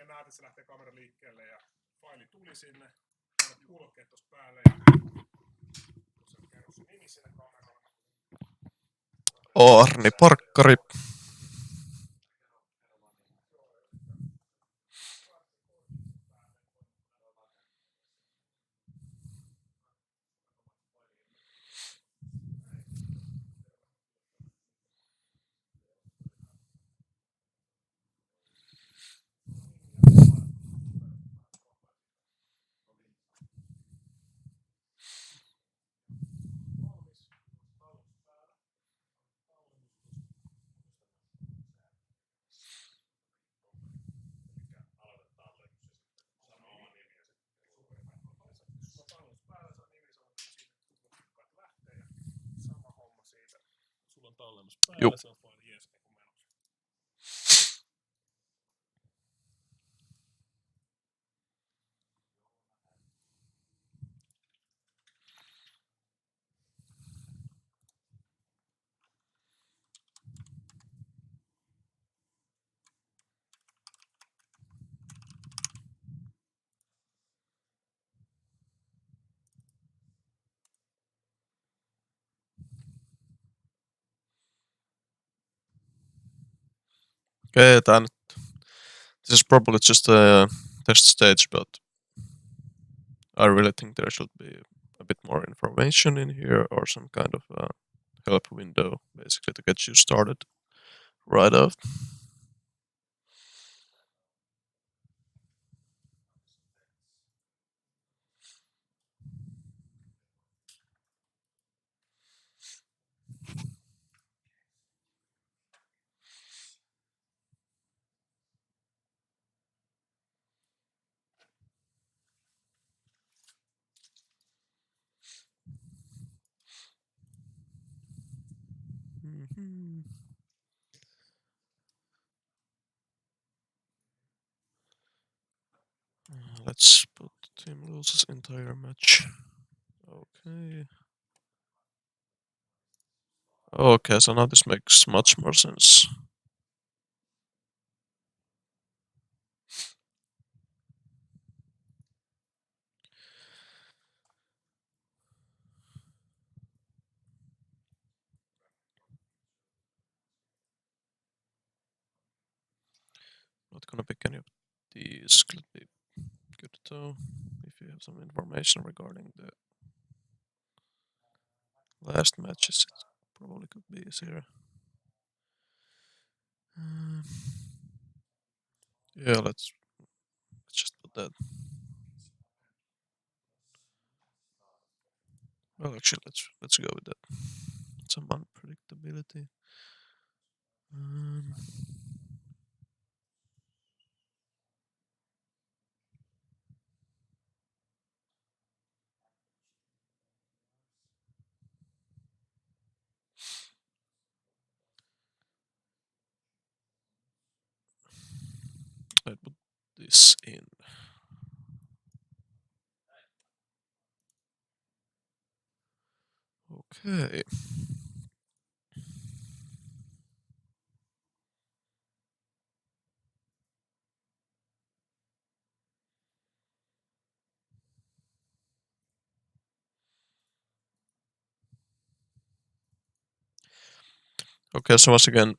näet, että se lähtee kamera liikkeelle ja faili tuli sinne. Painat kuulokkeet tossa päälle ja se kerro sun nimi sinne kameraan. Arni Parkkari. Sulla on tallennus päällä, se on fine, jees, niin kuin menossa. Okay, this is probably just a test stage, but I really think there should be a bit more information in here or some kind of help window, basically, to get you started right off. Let's put Team Loses entire match. Okay. Okay, so now this makes much more sense. Not gonna pick any of these. Could be good though, if you have some information regarding the last matches. It probably could be easier. Yeah, let's just put that. Well, actually, let's go with that. Some unpredictability. I put this in. Okay. Okay, so once again,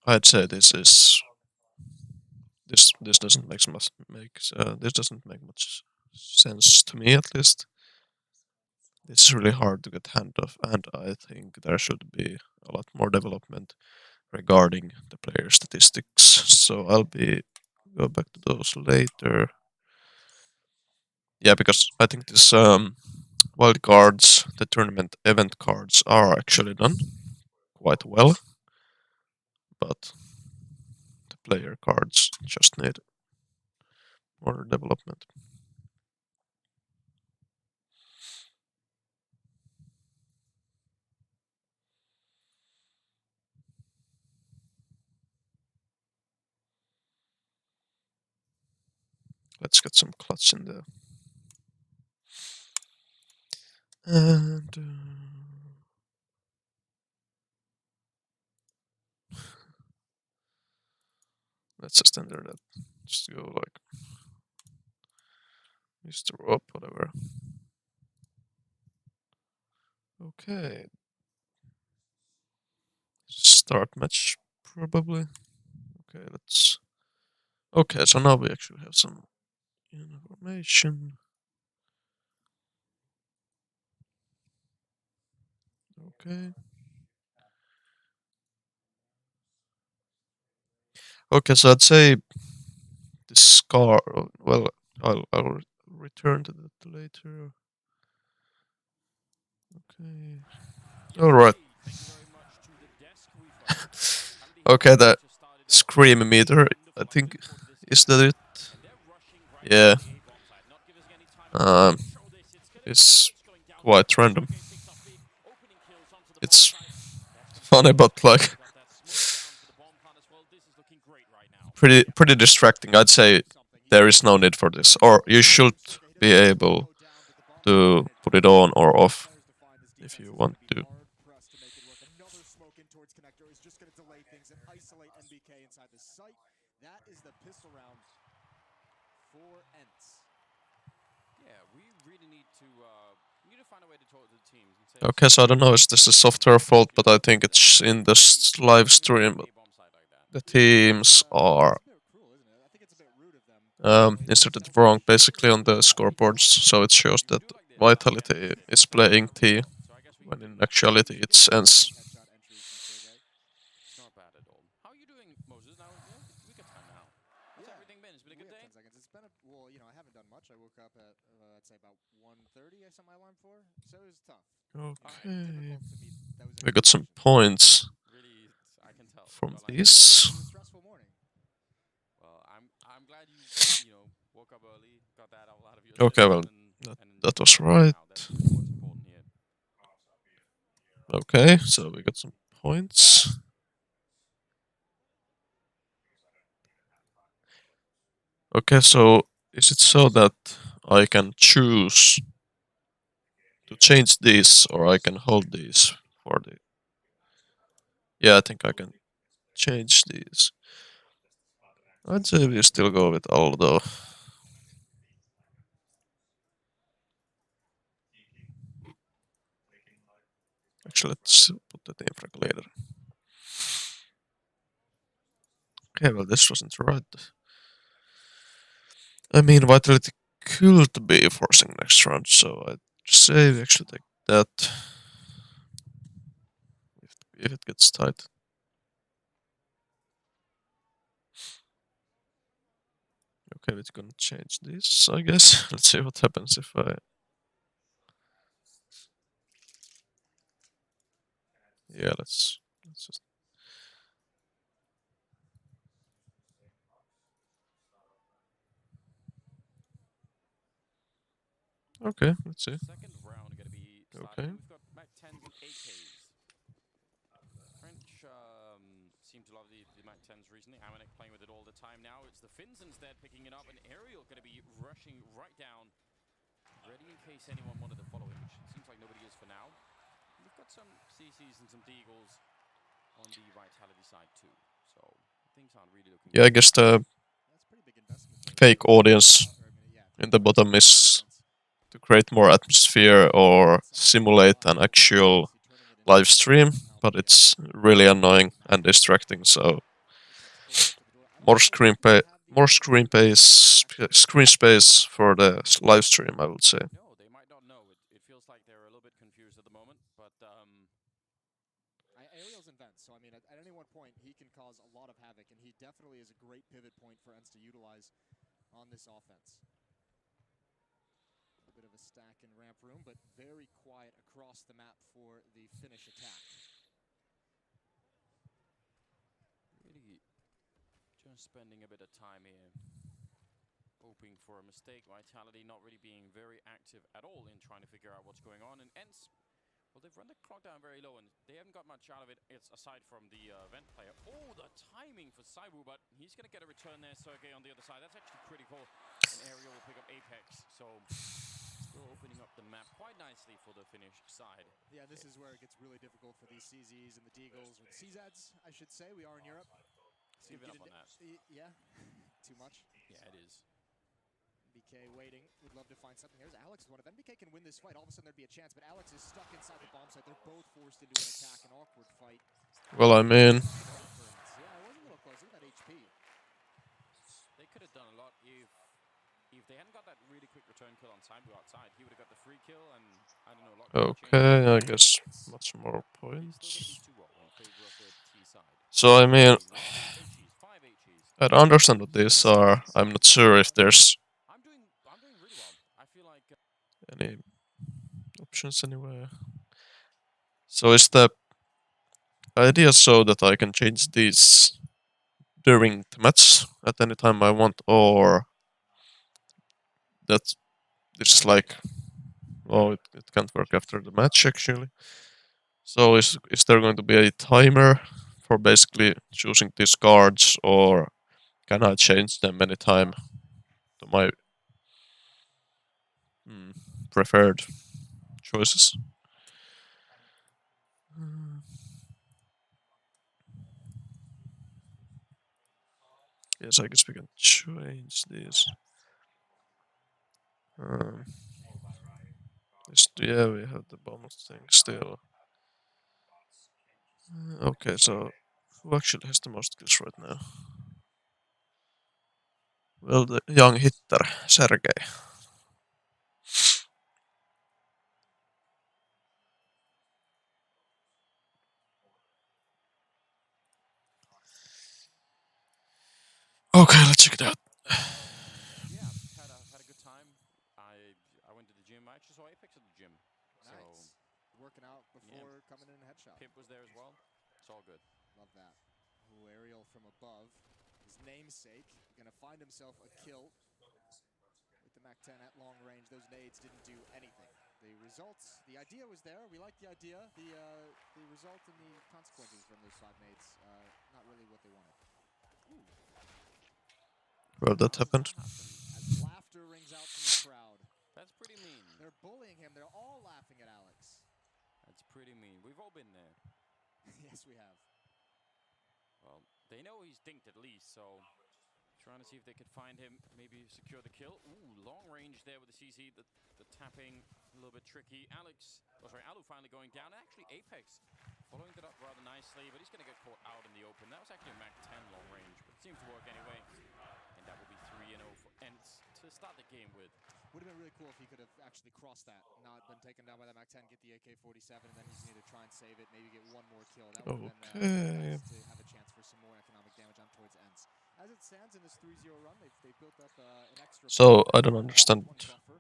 I'd say this doesn't this doesn't make much sense to me, at least. This is really hard to get hand of, and I think there should be a lot more development regarding the player statistics. So I'll go back to those later. Yeah, because I think this wild cards, the tournament event cards, are actually done quite well, but the player cards just need more development. Let's get some clutch in there. And let's just enter that. Just go like Mr. Up, whatever. Okay. Start match probably. Okay, let's. Okay, so now we actually have some information. Okay. Okay, so I'd say the scar. Well, I'll return to that later. Okay. All right. Okay, the scream meter. I think is that it? Yeah. It's quite random. It's funny, but like pretty distracting. I'd say there is no need for this, or you should be able to put it on or off if you want to. Okay, so I don't know if this is a software fault, but I think it's in this live stream. The teams are inserted wrong basically on the scoreboards, so it shows that Vitality is playing T, when in actuality it's ENCE. Not bad at all. How are you doing, Moses? Now, yeah, we got time now. How's everything been? It's been a good day? 10 seconds. It's been well, I haven't done much. I woke up at, I'd say about 1:30 I set my alarm for, so it was tough. Okay, Difficult to meet those we got some points Really, I can tell. from Well, this. It was a stressful morning. Well, I'm glad you woke up early, got that out of your Okay, well, system, that was right. now that's what's important here. Okay, so we got some points. Okay, so is it so that I can choose to change these, or I can hold these for the... Yeah, I think I can change these. I'd say we still go with Aldo. Actually, let's put the team frag later. Okay, well, this wasn't right. I mean, Vitality could be forcing next round, so I'd say we actually take that. If it gets tight. Okay, we're gonna change this, I guess. Let's see what happens if I... Yeah, let's just... Okay, let's see. Second round gonna be starting. Okay. We've got Mac 10s and AKs. French seem to love the Mac 10s recently. Amanek playing with it all the time now. It's the Finns instead picking it up, and Aerial gonna be rushing right down, ready in case anyone wanted to follow him, which seems like nobody is for now. We've got some CCs and some Deagles on the Vitality side too, so things aren't really looking Yeah, I good. guess the That's pretty big investment. fake audience in the bottom is to create more atmosphere or simulate an actual live stream, but it's really annoying and distracting, so more screen space for the live stream, I would say. No, they might not know. It feels like they're a little bit confused at the moment, but Aerial's in vents, so I mean, at any one point, he can cause a lot of havoc, and he definitely is a great pivot point for ENCE to utilize on this offense. A bit of a stack and ramp room, but very quiet across the map for the Finnish attack. really just spending a bit of time here, hoping for a mistake. Vitality not really being very active at all in trying to figure out what's going on. And ENCE, well, they've run the clock down very low, and they haven't got much out of it. It's aside from the vent player. Oh, the timing for Saibu, but he's going to get a return there, Sergey, on the other side. That's actually critical. And Aerial will pick up Apex, so still opening up the map quite nicely for the Finnish side. Yeah, this is where it gets really difficult for these CZs and the Deagles, or the CZs, I should say. We are in Europe. So Giving up on that. Yeah, too much. Yeah, it is. NBK waiting, would love to find something. There's Alex, one of NBK can win this fight. All of a sudden there'd be a chance, but Alex is stuck inside the bomb site. They're both forced into an attack, an awkward fight. Well, I mean, Yeah, it was a little close. Look at that HP. They could have done a lot if they hadn't got that really quick return kill on Saibu outside. He would have got the free kill, and I don't know, a lot could have changed. okay, I guess much more He's still getting points. 2-0 in favor of the T side. So, I mean, Five HEs. I don't understand what these are. I'm not sure if there's I'm doing really well. I feel like any options anywhere. So, is the idea so that I can change these during the match at any time I want, or that this is like, oh, it can't work after the match actually? So, is there going to be a timer for basically choosing these cards, or can I change them anytime to my preferred choices? Yes, I guess we can change these. Yeah, we have the bonus thing still. Okay, so who actually has the most kills right now? Well, the young hitter, Sergei. Okay, let's check it out. yeah, had a good time. I went to the gym. I actually saw Apex at the gym. Nice. Working out before coming in a headshot. Pimp was there as well. It's all good. Love that. Ooh, aerial from above. His namesake gonna find himself a kill with the MAC-10 at long range. Those nades didn't do anything. The results, the idea was there. We liked the idea. The result and the consequences from those 5 nades, not really what they wanted. Ooh. Well, that happened. As laughter rings out from the crowd. That's pretty mean. They're bullying him. They're all laughing at Alex. That's pretty mean. We've all been there. Yes, we have. Well, they know he's dinked at least, so trying to see if they could find him, maybe secure the kill. Ooh, long range there with the CC, the tapping, a little bit tricky. Alu finally going down. Actually, Apex following that up rather nicely, but he's going to get caught out in the open. That was actually a MAC-10 long range, but it seemed to work anyway. And that will be 3-0 for ENCE to start the game with. Would have been really cool if he could have actually crossed that, not been taken down by that MAC-10, get the AK-47, and then you can either try and save it, maybe get one more kill. That would have been nice to have a chance for some more economic damage on towards ENCE. As it stands in this 3-0 run, they've built up an extra... So, I don't understand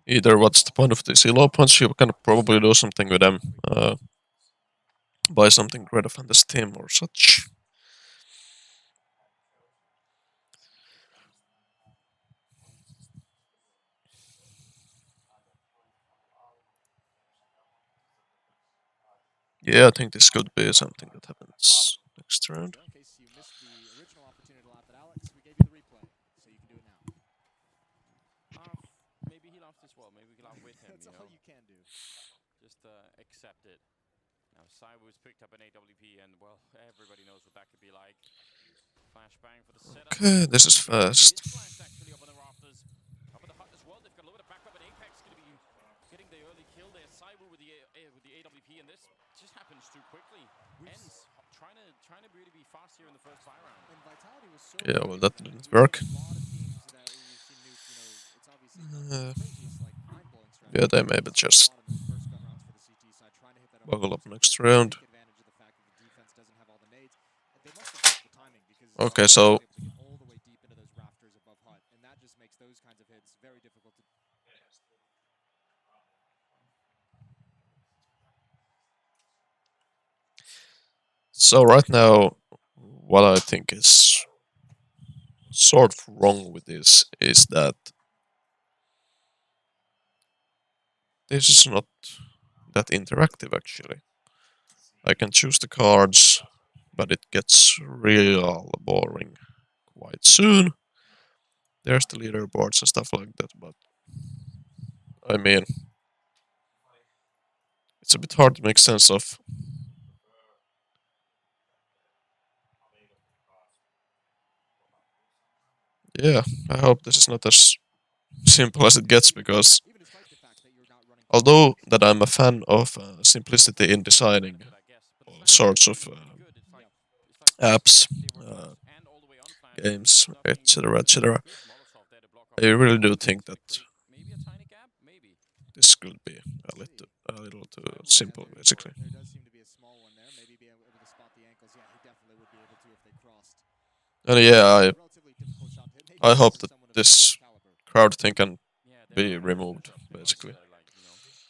either what's the point of these elo points. You can probably do something with them. Buy something great on the Steam or such. Yeah, I think this could be something that happens next round. In case you missed the original opportunity to laugh at Alex, we gave you the replay, so you can do it now. Maybe he laughed as well. Maybe we can laugh with him. That's all you can do. Just accept it. Now, Saibu's picked up an AWP, and, well, everybody knows what that could be like. Flashbang for the setup. Okay, this is fast. Flashed actually up on the rafters. Up in the hut as well. They've got a little bit of backup, and Apex going to be getting the early kill there. Saibu with the AWP, and this just happens too quickly. ENCE trying to really be fast here in the first buy round. And Vitality was so Yeah, well, that didn't work. A lot of teams that you've seen nuke, it's obviously not the craziest, like, mind-blowing strategy. Yeah, they maybe just A lot of those first gun rounds for the CT side, trying to hit that buckle up opportunity next to round. take advantage of the fact that the defense doesn't have all the nades. They must have missed the timing because Okay, Vitality so was able to get all the way deep into those rafters above hut, and that just makes those kinds of hits very difficult to... So right now, what I think is sort of wrong with this is that this is not that interactive actually. I can choose the cards, but it gets real boring quite soon. There's the leaderboards and stuff like that, but I mean, it's a bit hard to make sense of. Yeah, I hope this is not as simple as it gets, because Even despite the fact that you're not running although that I'm a fan of simplicity in designing benefit, I guess. But the all fact that sorts it's of really good, it's like apps, they were close and all the way on flashbang. games, Nothing etc., really etc., good Molotov there to block off I the really do Molotov think to that create maybe a tiny gap, maybe. this could be a little too simple, basically. There does seem to be a small one there. Maybe be able to spot the ankles. Yeah, he definitely would be able to if they crossed. And yeah, Relatively difficult shot to hit. Maybe I even hope for that someone of this Zalu's caliber. crowd thing can Yeah, there be are removed, matchups basically. that are like,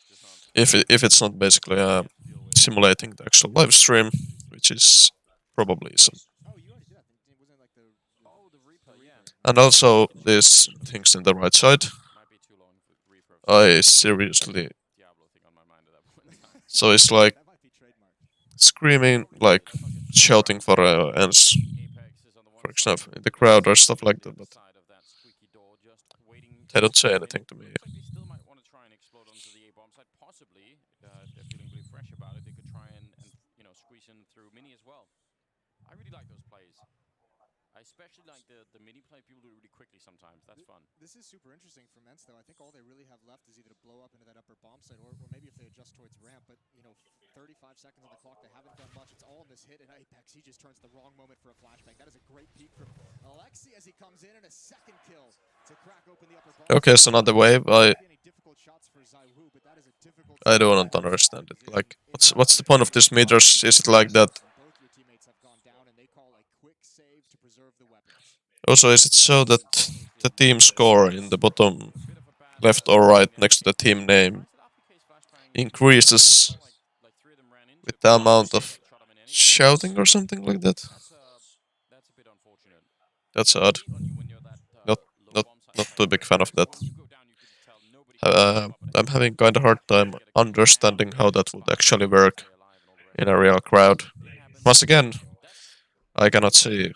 just not If it's not basically have to deal with. simulating the actual live stream, which is probably isn't. Oh, you already did that. It wasn't like the Oh, the Reaper, yeah. And also these things in the right side, Might be too long for Reaper. I seriously. Diablo thing on my mind at that point in time. So it's like that might be trademarked. screaming, like shouting for ends, Apex is on the one for side, example, in the crowd or stuff like the that, other but side of that squeaky door, just waiting. they don't say I mean, anything to me. looks like they still might want to try and explode onto the A bomb side, possibly. If they're feeling really fresh about it, they could try and squeeze in through mini as well. I really like those plays. I especially like the mini play. People do it really quickly sometimes. That's fun. This is super interesting for Mens, though. I think all they really have left is either to blow up into that upper bomb site, or maybe if they adjust towards ramp. But 35 seconds on the clock, they haven't done much. It's all in this hit, and Apex, he just turns the wrong moment for a flashbang. That is a great peek from Alexi as he comes in, and a second kill to crack open the upper bomb. Okay, so another wave. Any difficult shots for Zywoo, but that is a difficult I don't understand it. Like, what's the point of this meters? Is it like that? both your teammates have gone down, and they call a quick save to preserve the weapons. Also, is it so that the team score in the bottom left or right next to the team name increases with the amount of shouting or something like that? That's a bit unfortunate. That's odd. Not, not, not too big fan of that. I'm having kind of hard time understanding how that would actually work in a real crowd. Once again, I cannot see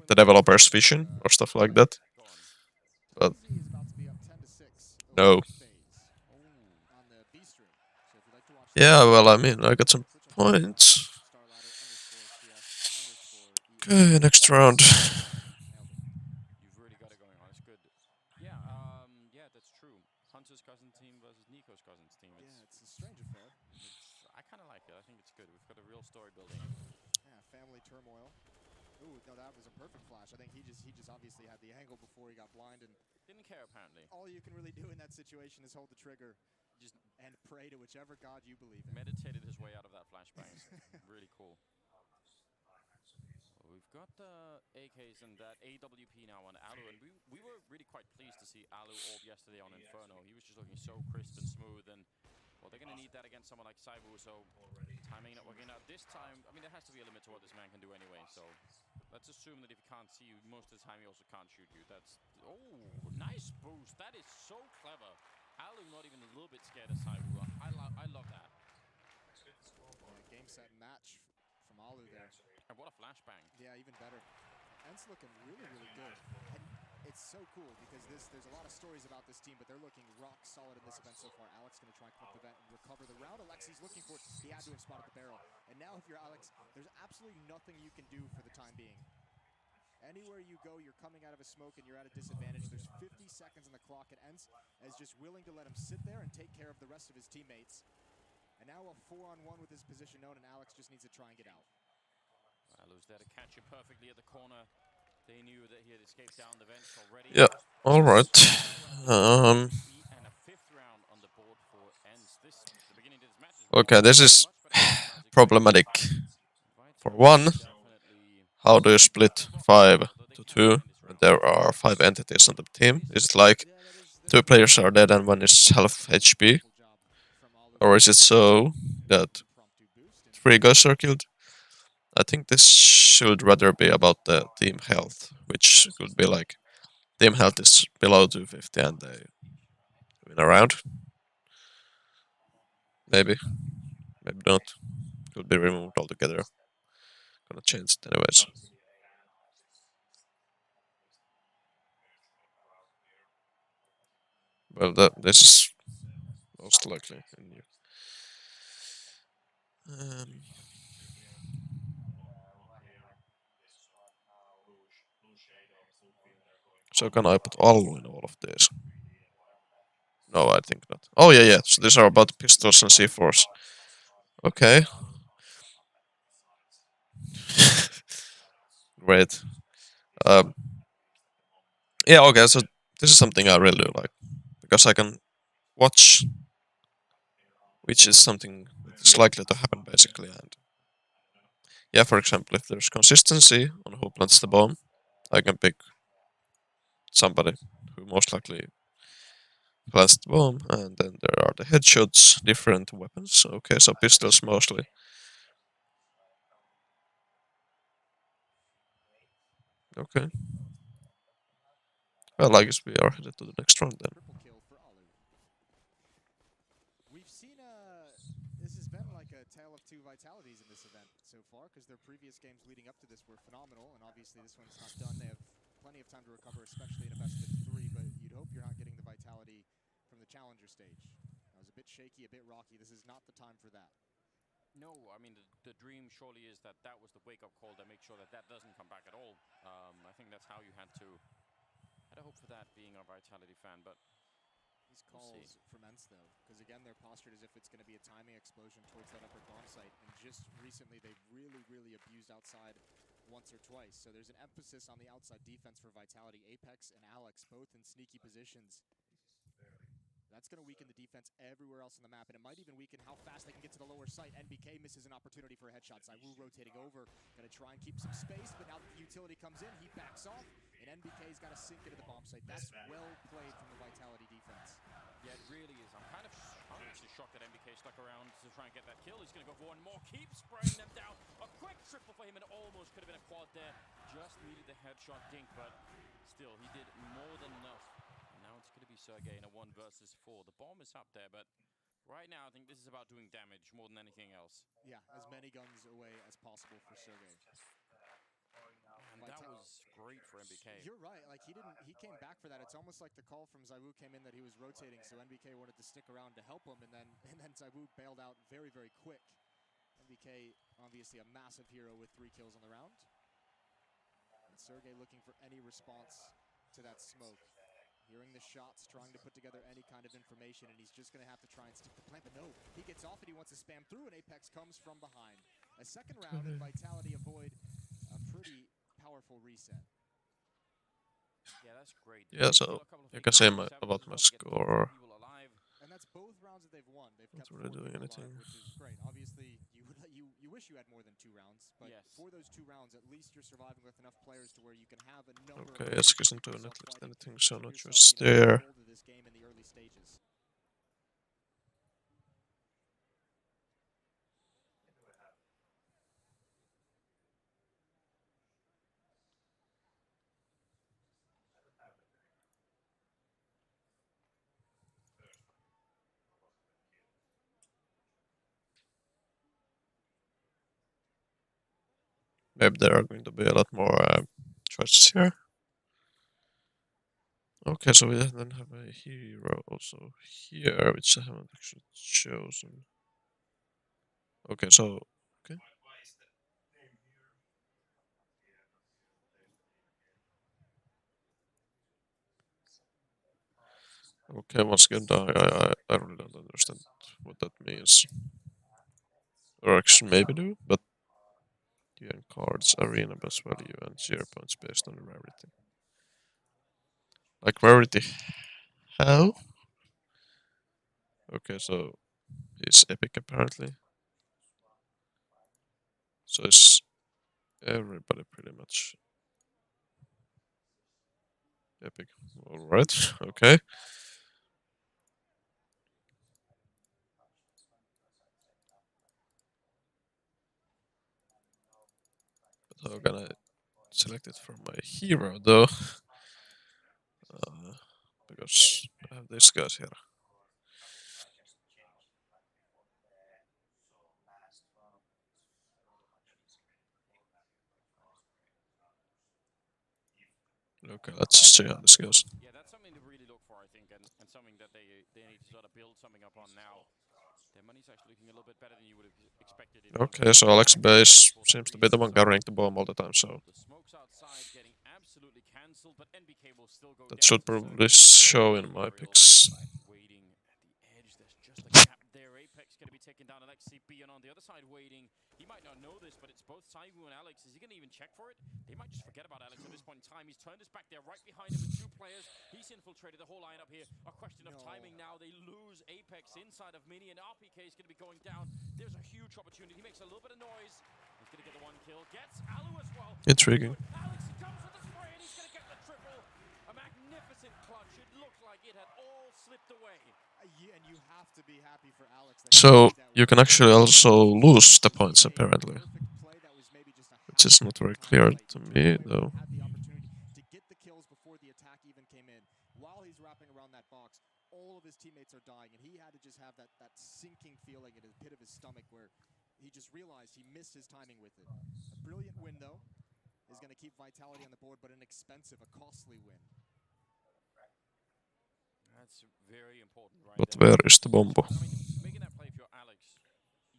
the developer's vision or stuff like that. But no. Yeah, well, I mean, I got some points. Okay, next round. You've really got it going on. It's good. Yeah, that's true. Hunter's cousin team versus Nico's cousin's team. It's a strange affair. I kind of like it. I think it's good. We've got a real story building. Yeah, family turmoil. Ooh, no, that was a perfect flash. I think he just obviously had the angle before he got blind, and Didn't care apparently. all you can really do in that situation is hold the trigger, and pray to whichever god you believe in. Meditated his way out of that flashbang. Really cool. We've got the AKs and that AWP now on Alu, and we were really quite pleased to see Alu orb yesterday on Inferno. He was just looking so crisp and smooth, and well, they're going to need that against someone like Saibu, so timing not working out. This time, I mean, there has to be a limit to what this man can do anyway, so let's assume that if he can't see you, most of the time he also can't shoot you. That's... Oh, nice boost. That is so clever. Alu not even a little bit scared of Saibu. I love that. Game, set, match from Alu there. And what a flashbang. Yeah, even better. Ent's looking really, really good. And it's so cool because there's a lot of stories about this team, but they're looking rock solid in this event so far. Alex going to try and clip the vent and recover the round. Alexi's looking for it. He had to have spotted the barrel. And now if you're Alex, there's absolutely nothing you can do for the time being. Anywhere you go, you're coming out of a smoke and you're at a disadvantage. There's 50 seconds on the clock, and Ents is just willing to let him sit there and take care of the rest of his teammates. And now a 4-on-1 with his position known, and Alex just needs to try and get out. Alu's there to catch him perfectly at the corner. They knew that he had escaped down the vents already. Yeah, alright. And a fifth round on the board for Ents. The beginning of this match is Okay, this is problematic. For one, how do you split 5 to 2 when there are 5 entities on the team? Is it like 2 players are dead and one is half HP? Or is it so that 3 guys are killed? I think this should rather be about the team health, which could be like team health is below 250 and they win a round. Maybe. Maybe not. Could be removed altogether. Gonna change it anyways. Well, this is most likely a new. So can I put Allu in all of these? No, I think not. Oh yeah. So these are about pistols and C4s. Okay. Great. Yeah, okay, so this is something I really do like. Because I can watch, which is something that is likely to happen basically. And yeah, for example, if there's consistency on who plants the bomb, I can pick somebody who most likely plants the bomb. And then there are the headshots, different weapons. Okay, so pistols mostly. Okay. Well, I guess we are headed to the next round then. Triple kill for Alu. We've seen this has been like a tale of two vitalities in this event so far, because their previous games leading up to this were phenomenal, and obviously this one's not done. They have plenty of time to recover, especially in a best of 3, but you'd hope you're not getting the vitality from the challenger stage. That was a bit shaky, a bit rocky. This is not the time for that. No, I mean, the dream surely is that that was the wake-up call to make sure that that doesn't come back at all. I think that's how you had to hope for that, being a Vitality fan, but These calls from Ents, though, because again, they're postured as if it's going to be a timing explosion towards that upper bomb site, and just recently they've really abused outside once or twice. So there's an emphasis on the outside defense for Vitality. Apex and Alex both in sneaky positions. That's going to weaken the defense everywhere else on the map, and it might even weaken how fast they can get to the lower site. NBK misses an opportunity for a headshot. ZywOo rotating over, going to try and keep some space, but now that the utility comes in, he backs off, and NBK's got to sink into the bomb site. That's well played from the Vitality defense. yeah, it really is. I'm actually shocked that NBK stuck around to try and get that kill. He's going to go for one more, keep spraying them down. A quick triple for him, and it almost could have been a quad there. Just needed the headshot dink, but still, he did more than enough. Now it's going to be Sergej in a 1 versus 4. The bomb is up there, but right now I think this is about doing damage more than anything else. Yeah, as many guns away as possible for Sergej. And that was great for NBK. You're right. Like he came back for that. It's almost like the call from ZywOo came in that he was rotating, so NBK wanted to stick around to help him, and then ZywOo bailed out very quick. NBK obviously a massive hero with 3 kills on the round. And Sergej looking for any response to that smoke. Hearing the shots, trying to put together any kind of information, and he's just going to have to try and stick the plant. But no, he gets off and he wants to spam through, and Apex comes from behind. A second round, and Vitality avoid a pretty powerful reset. Yeah, that's great. Yeah, so you can say about my score. And that's both rounds that they've won. They've Not kept really 4 doing people anything. alive, which is great. Obviously, you wish you had more than 2 rounds, but Yes. for those 2 rounds, at least you're surviving with enough players to where you can have a number Okay, of Esk rounds isn't to keep doing yourself at least fighting, anything, to so keep not yourself, just you know, there. hold of this game in the early stages. Maybe there are going to be a lot more choices here. Okay, so we then have a hero also here, which I haven't actually chosen. Okay, so okay. Okay, once again, I really don't understand what that means. Or actually, maybe do, but you earn cards, arena best value, and 0 points based on rarity. Like rarity, how? Okay, so he's epic apparently. So is everybody pretty much epic. Alright, okay. But how can I select it from my hero though? Because I have these guys here. Okay, let's see how this goes. Yeah, that's something to really look for, I think, and something that they need to sort of build something up on now. Their money's actually looking a little bit better than you would have expected. Okay, so Alex Base seems to be the one carrying the bomb all the time, so. The smokes outside getting absolutely cancelled, but NBK will still still go That down should to probably circle. show in my picks. Waiting at the edge, there's just a gap there. Apex going to be taking down Alexi B, and on the other side waiting. He might not know this, but it's both Taiwu and Alex. Is he going to even check for it? They might just forget about Alex at this point in time. He's turned his back there, right behind him with 2 players. He's infiltrated the whole lineup here. A question of timing now. They lose Apex inside of Mini, and RPK is going to be going down. There's a huge opportunity. He makes a little bit of noise. He's going to get the 1 kill. Gets Alu as well. Intriguing. Alex comes with the spray, and he's going to get the triple. A magnificent clutch. It looked like it had all slipped away. And you have to be happy for Alex. That he So made that you one. can actually also lose the points apparently, Perfect play that was maybe just a which is half not very time clear play. to He me took away when though. he had the opportunity to get the kills before the attack even came in. While he's wrapping around that box, all of his teammates are dying, and he had to just have that sinking feeling in the pit of his stomach where he just realized he missed his timing with it. A brilliant win, though, is going to keep Vitality on the board, but an expensive, a costly win. That's very important, right? But where is the bomb? I mean, making that play if you're Alex,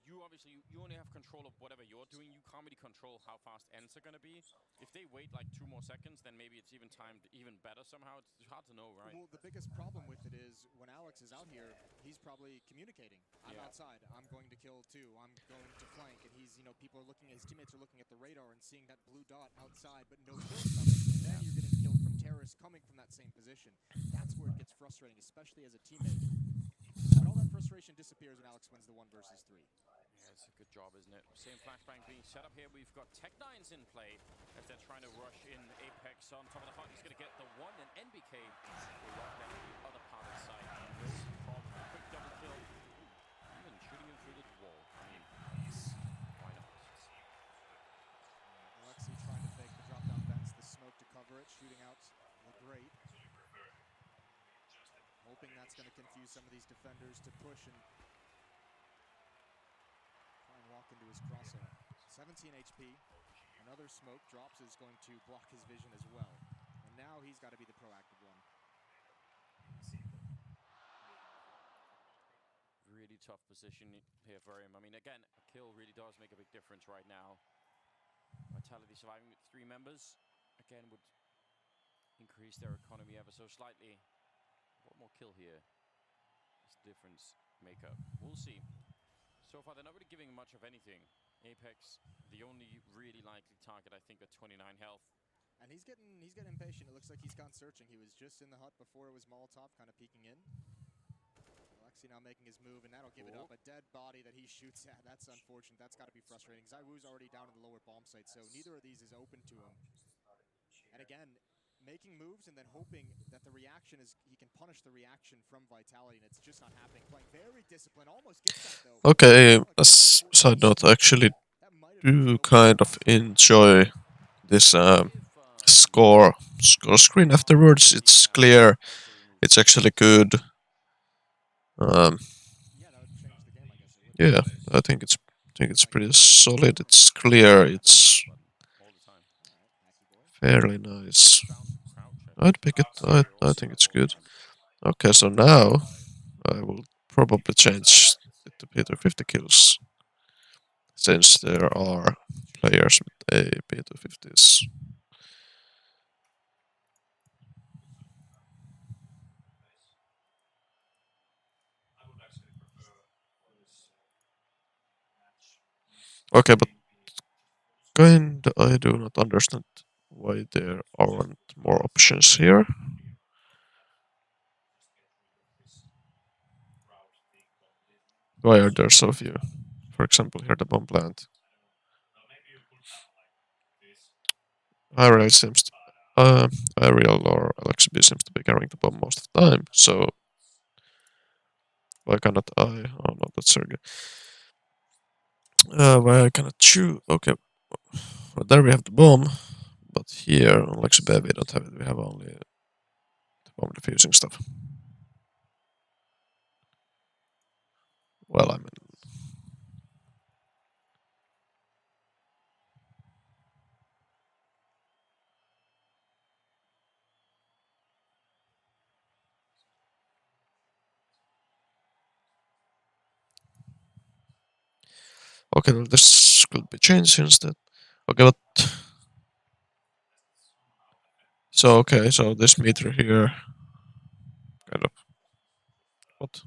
you obviously you only have control of whatever you're doing. You can't really control how fast ends are going to be. If they wait like 2 more seconds, then maybe it's even timed even better somehow. It's hard to know, right? Well, the biggest problem with it is when Alex is out here, he's probably communicating. I'm Yeah. outside. I'm going to kill 2. I'm going to flank. And he's, people are looking, his teammates are looking at the radar and seeing that blue dot outside, but no kills coming. And then you're getting killed from terrorists coming from that same position. That's where it gets frustrating, especially as a teammate. But all that frustration disappears when Alex wins the 1 versus 3. Yeah, it's a good job, isn't it? Same flashbang being set up here. We've got Tech9s in play as they're trying to rush in Apex on top of the hut. He's going to get the 1, and NBK will lock down the other part of the side. No problem. Quick double kill. Ooh, even shooting him through the wall. I mean, why not? Alexi trying to fake the drop down vents, the smoke to cover it, shooting out the grate. Hoping that's going to confuse some of these defenders to push and try and walk into his crosshair. 17 HP. Another smoke drops is going to block his vision as well. And now he's got to be the proactive one. Really tough position here for him. I mean, again, a kill really does make a big difference right now. Vitality surviving with 3 members, again, would increase their economy ever so slightly. One more kill here. This difference makeup. We'll see. So far, they're not really giving much of anything. Apex, the only really likely target, I think, at 29 health. And he's getting impatient. It looks like he's gone searching. He was just in the hut before it was Molotov, kind of peeking in. Alexi now making his move, and that'll give it up. A dead body that he shoots at. That's unfortunate. That's got to be frustrating. ZywOo's already down in the lower bomb site, so neither of these is open to him. And again, making moves and then hoping that the reaction is, he can punish the reaction from Vitality, and it's just not happening. Playing very disciplined, almost gets that though. Okay, as side note, I actually do kind of enjoy this score screen afterwards. It's clear. It's actually good. Yeah, that would change the game, I guess. It would. Yeah, I think it's pretty solid. It's clear. It's All the time. Hacky boy. fairly nice. Bound to crouch, I'd pick it. I think it's good. Okay, so now I will probably change it to P250 kills, since there are players with a P250s. Okay, but kinda I do not understand why there aren't more options here. Why are there so few? For example, here the bomb plant. Ariel seems to, Ariel or LXB seems to be carrying the bomb most of the time, so why cannot I? Oh no, that's Sergey. Why I cannot shoot? Okay, well, there we have the bomb, but here on LXB we don't have it. We have only the bomb defusing stuff. Well, I mean, okay, well, this could be changed instead. Okay, but So okay, so this meter here, kind of, what?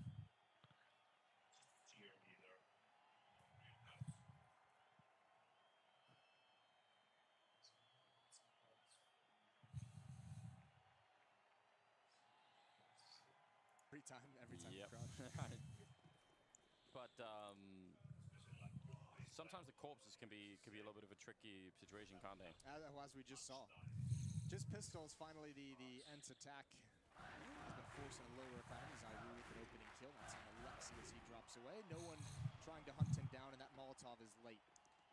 Every time Yep. you crouch. But sometimes the corpses can be a little bit of a tricky situation, can't they? As we just saw. Just pistols, finally the Ents attack has been forced in a lower economy. Zaiwu with an opening kill. That's on Alexi as he drops away. No one trying to hunt him down, and that Molotov is late.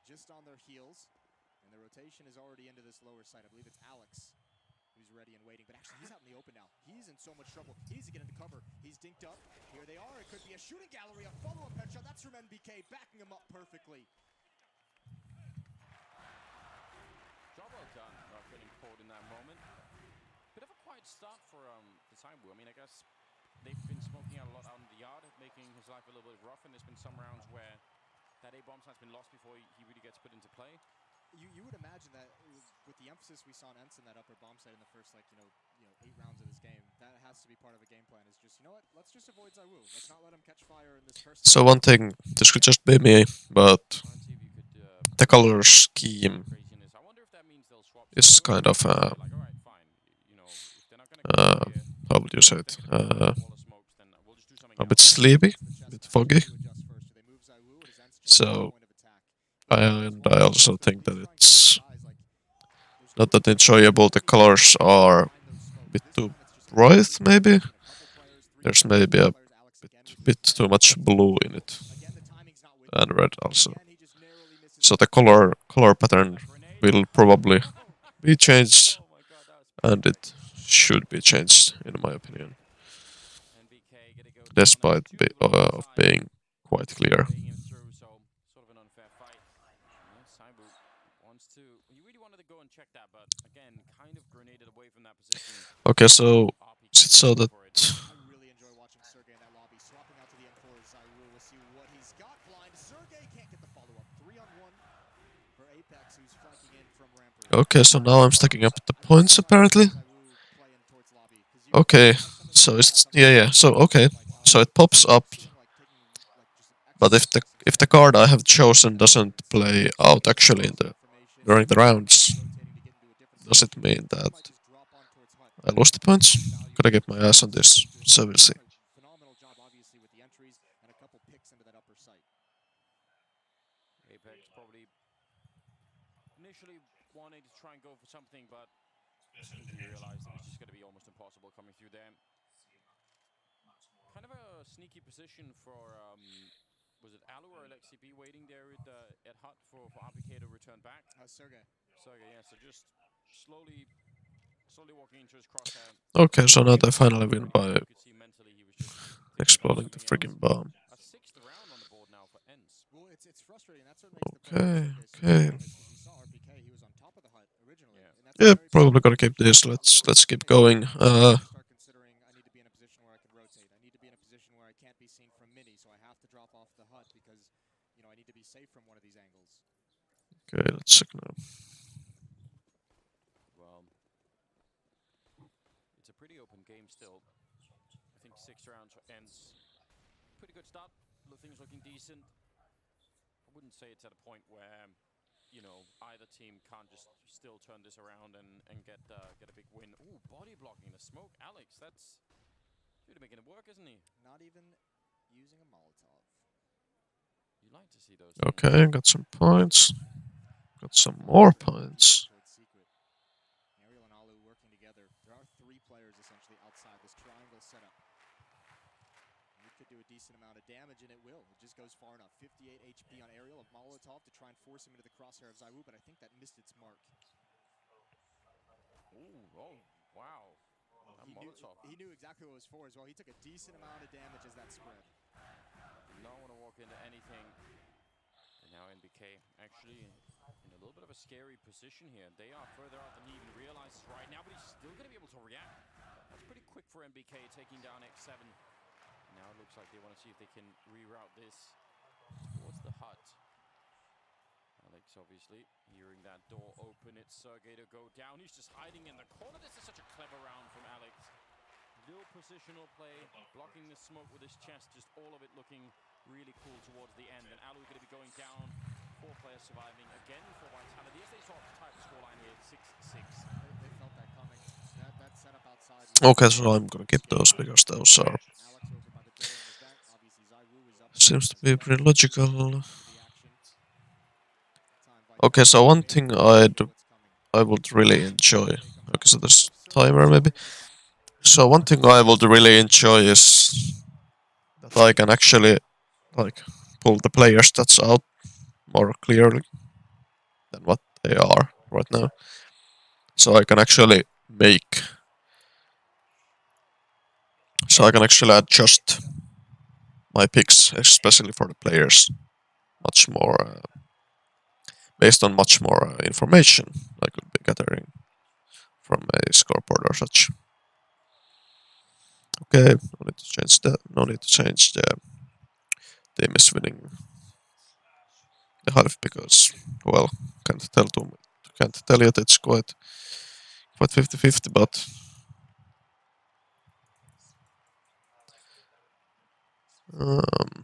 Just on their heels, and the rotation is already into this lower side. I believe it's Alex who's ready and waiting, but actually he's out in the open now. He's in so much trouble. He needs to get into cover. He's dinked up. Here they are. It could be a shooting gallery, a follow-up headshot. That's from NBK, backing him up perfectly. Job well done, getting caught in that moment. Bit of a quiet start for Zaiwu. I mean, I guess they've been smoking out a lot out in the yard, making his life a little bit rough, and there's been some rounds where that A-bomb site's been lost before he really gets put into play. You would imagine that with the emphasis we saw on Ensign, that upper bomb site in the first, like, 8 rounds of this game, that has to be part of a game plan. Is just, you know what, let's just avoid Zaiwu. Let's not let him catch fire in this first. So one thing, this could just be me, but Try and see if you could the color scheme craziness. I wonder if that means they'll swap. is kind of like, all right, fine. You know, if they're not gonna come here, how would you say it? wall of smokes, then we'll just do something A bit else. sleepy, a bit foggy. So I also think that it's not that enjoyable. The colors are a bit too bright, maybe. There's maybe a bit too much blue in it, and red also. So the color pattern will probably be changed, Oh my god, that was and it should be changed, in my opinion, NBK gonna go down despite at 2 of being quite clear. weighing him through, so sort of an unfair fight. Yeah, Zaiwu wants to. He really wanted to go and check that, but again, kind of grenaded away from that position. Okay, so RPK is it so that I really enjoy watching Sergey in that lobby, swapping out to the M4 as Zaiwu. We'll see what he's got. Blind. Sergey can't get the follow-up. 3-on-1 for Apex, who's flanking in from Rampart. okay, so now I'm stacking up the points apparently. Okay, so it's yeah, so okay, so it pops up, but if the card I have chosen doesn't play out actually during the rounds, does it mean that I lost the points? Gotta get my ass on this, so we'll see. Phenomenal job, obviously, with the entries and a couple picks into that upper site. Apex probably initially wanted to try and go for something, but he realized it was just going to be almost impossible coming through there. Kind of a sneaky position for, was it Alu or Alexi B waiting there at Hut for RPK to return back? Sergey. Sergey, yeah, so just slowly walking into his crosshair. Okay, so now they finally win by You could see mentally he was just thinking about exploding the something freaking else. bomb. A 6th round on the board now for Ents. Well, it's frustrating. That's what makes the play Okay, so okay. honest, 'cause you saw RPK, he was on top of the hut originally. Yeah. And that's Yeah, very probably frustrating. gonna keep this. Let's keep going. Start considering I need to be in a position where I can rotate. I need to be in a position where I can't be seen from mini, so I have to drop off the hut because, I need to be safe from one of these angles. Okay, let's check now. Well, it's a pretty open game still. I think 6 rounds ends. Pretty good start. Things looking decent. I wouldn't say it's at a point where, either team can't just still turn this around and get a big win. Ooh, body blocking the smoke. Alex, that's really making it work, isn't he? Not even using a Molotov. You like to see those. Okay, got some points. Got some more points. Aerial and Alu working together. There are 3 players essentially outside this triangle setup. It could do a decent amount of damage, and it will. It just goes far enough. 58 HP on Aerial of Molotov to try and force him into the crosshair of Zaiwu, but I think that missed its mark. Ooh, oh, wow. He knew exactly what it was for as well. He took a decent amount of damage as that spread. Did not want to walk into anything. And now NBK actually in a little bit of a scary position here. They are further out than he even realizes right now, but he's still going to be able to react. That's pretty quick for NBK, taking down X7. Now it looks like they want to see if they can reroute this towards the hut. Alex obviously hearing that door open. It's Sergey to go down. He's just hiding in the corner. This is such a clever round from Alex. Little positional play, blocking the smoke with his chest, just all of it looking really cool towards the end. And Alu going to be going down. 4 players surviving again for Vitality as they sort of type scoreline here, 6-6. They felt that coming. That setup outside. Okay, so I'm gonna keep those because those are Alex over by the door in the vent. Obviously, Zaiwu is up. seems to be pretty logical. The action. Time Okay, so one thing what's coming. I would really enjoy. Okay, so there's timer maybe. So one thing I would really enjoy is that I can actually like pull the player stats out more clearly than what they are right now. So I can actually make. So I can actually adjust my picks, especially for the players, much more based on much more information I could be gathering from a scoreboard or such. Okay, no need to change that. No need to change the team is winning the half because, well, can't tell yet. It's quite 50-50, but um,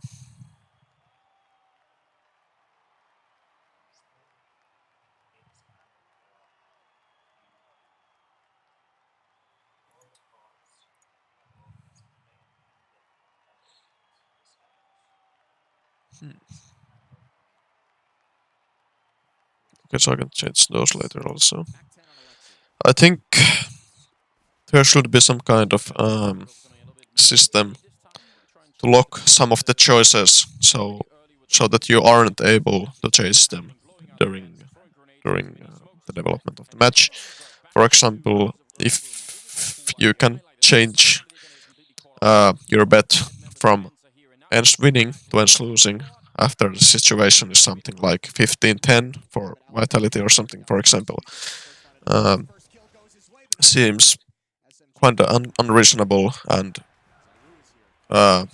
okay, so I can change those later also. I think there should be some kind of system to lock some of the choices, so that you aren't able to change them during the development of the match. For example, if you can change your bet from ends winning to ends losing after the situation is something like 15-10 for Vitality or something, for example, um, seems quite unreasonable and uh,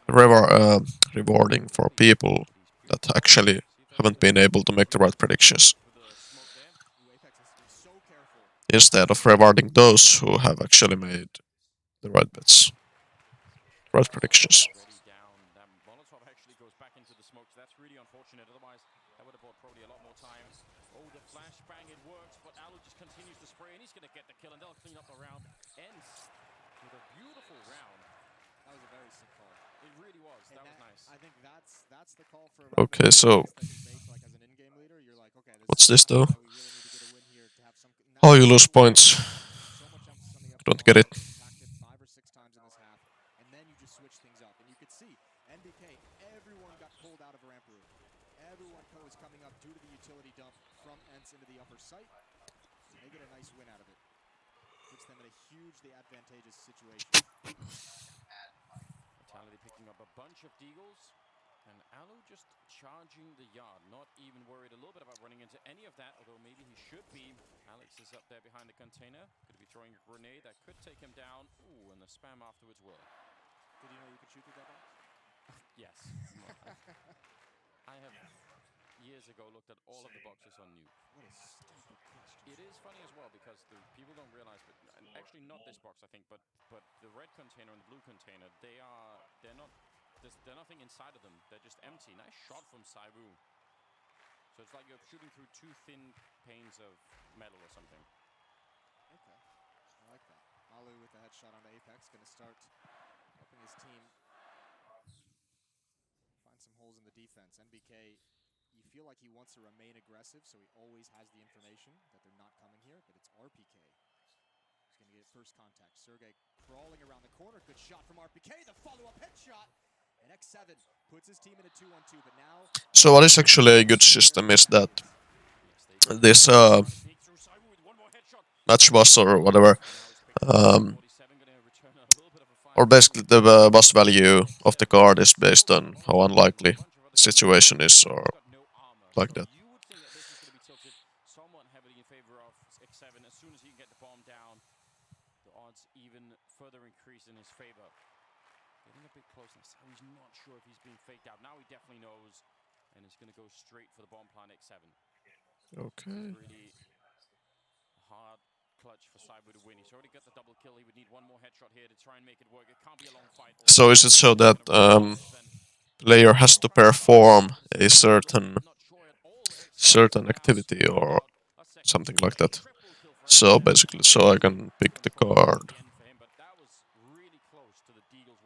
rewarding for people that actually haven't been able to make the right predictions, instead of rewarding those who have actually made the right bets, right predictions. Already down. That Molotov actually goes back into the smoke, so that's really unfortunate. Otherwise, that would have brought probably a lot more time. Oh, the flashbang, it works, but Alu just continues to spray, and he's going to get the kill, and they'll clean up the round. Ends with a beautiful round. That was a very sick call. It really was. That was nice. I think that's the call for. Okay, so Like as an in-game leader, you're like, okay, what's this though? we really need to get a win here to have some. Oh, you lose points. So much emphasis on the upper Don't get it. Attacked it 5 or 6 times in this half, and then you just switch things up, and you could see NBK. Everyone got pulled out of ramp room. Everyone was coming up due to the utility dump from Ents into the upper site. And they get a nice win out of it. Puts them in a hugely advantageous situation. Vitality picking up a bunch of deagles, and Alu just charging the yard, not even worried a little bit about running into any of that, although maybe he should be. Alex is up there behind the container, could be throwing a grenade that could take him down. Ooh, and the spam afterwards will. Did you know you could shoot through that box? Yes. I have years ago looked at all of the boxes on Nuke. What a stupid question. It is funny as well because the people don't realize, but and actually not this box I think, but the red container and the blue container, they're not. There's nothing inside of them. They're just empty. Nice shot from Zaiwu. So it's like you're shooting through 2 thin panes of metal or something. Okay, I like that. Alu with the headshot on Apex, going to start helping his team find some holes in the defense. NBK, you feel like he wants to remain aggressive, so he always has the information that they're not coming here, but it's RPK. He's going to get first contact. Sergey crawling around the corner. Good shot from RPK. The follow-up headshot. And X7 puts his team in a 2-on-2, but now... So what is actually a good system is that this match bus or whatever, or basically the bus value of the card is based on how unlikely the situation is, or like that. You would think that this is going to be tilted somewhat heavily in favor of X7. As soon as he can get the bomb down, the odds even further increase in his favor. Getting a bit closer. He's not sure if he's being faked out. Now he definitely knows. and it's going to go straight for the bomb plant X7. Okay. Really hard clutch for Cyber to win. He's already got the double kill. He would need one more headshot here to try and make it work. It can't be a long fight. So is it so that player has to perform a certain activity or something like that? So basically, so I can pick the card.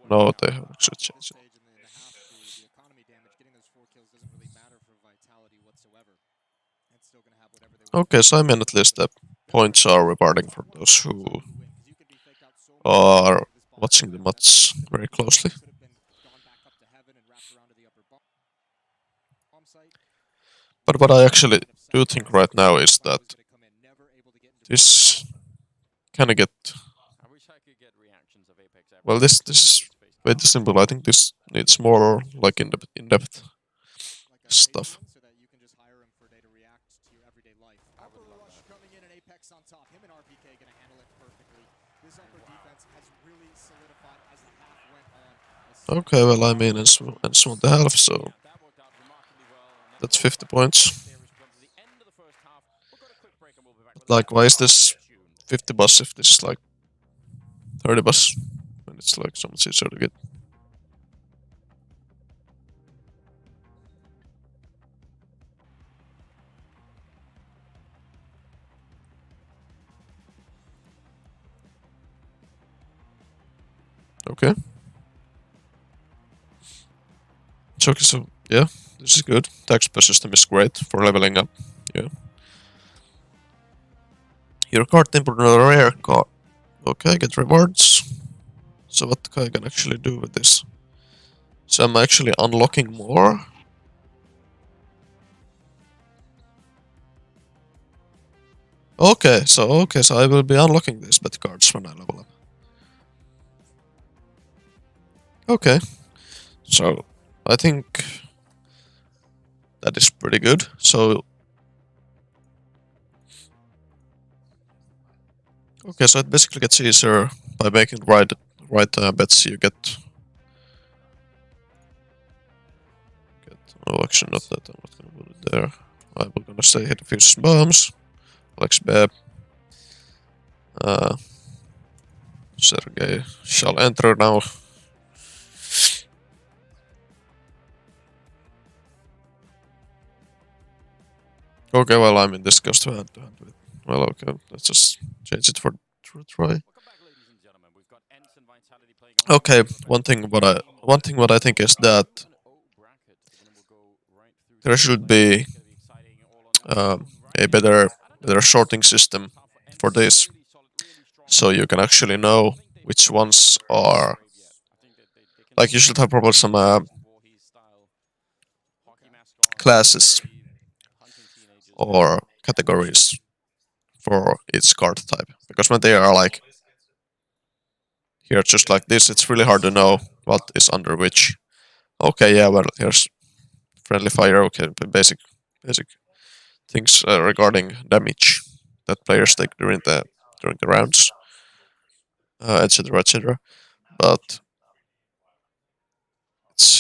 No, they have actually changed it. The economy damage, getting those 4 kills doesn't really matter for Vitality whatsoever. It's still going to have whatever they want. Okay, so I mean at least the points are rewarding for those who are watching the match very closely. But what I actually do think right now is that this kinda get... Well, this is way too simple. I think this needs more like in-depth stuff. So that you can just hire him for a day to react to your everyday life. Upper Rush coming in and Apex on top. Him and RPK gonna handle it perfectly. This upper defense has really solidified as the half went on. Okay, well, I mean, it's 1.5, so that's 50 points. But like, why is this 50 bucks if this is like 30 bucks? And it's like so much easier to get. Okay. It's okay, so yeah, this is good. The XP system is great for leveling up. Yeah. Your card input on a rare card. Okay, get rewards. So what can I can actually do with this? So I'm actually unlocking more. Okay, so I will be unlocking these bet cards when I level up. Okay. So I think that is pretty good. So okay, so it basically gets easier by making right bets. You get. Oh, actually, not that. I'm not gonna put it there. I'm gonna say hit a few bombs. Alex Beb. Sergey shall enter now. Okay, well, I mean, this goes to hand with it. Well, okay, let's just change it for try. Okay, one thing what I think is that there should be a better sorting system for this, so you can actually know which ones are. Like, you should have probably some classes or categories for each card type, because when they are like here just like this, it's really hard to know what is under which. Okay, yeah, well, here's friendly fire. Okay, basic things regarding damage that players take during the rounds, etc., etc. But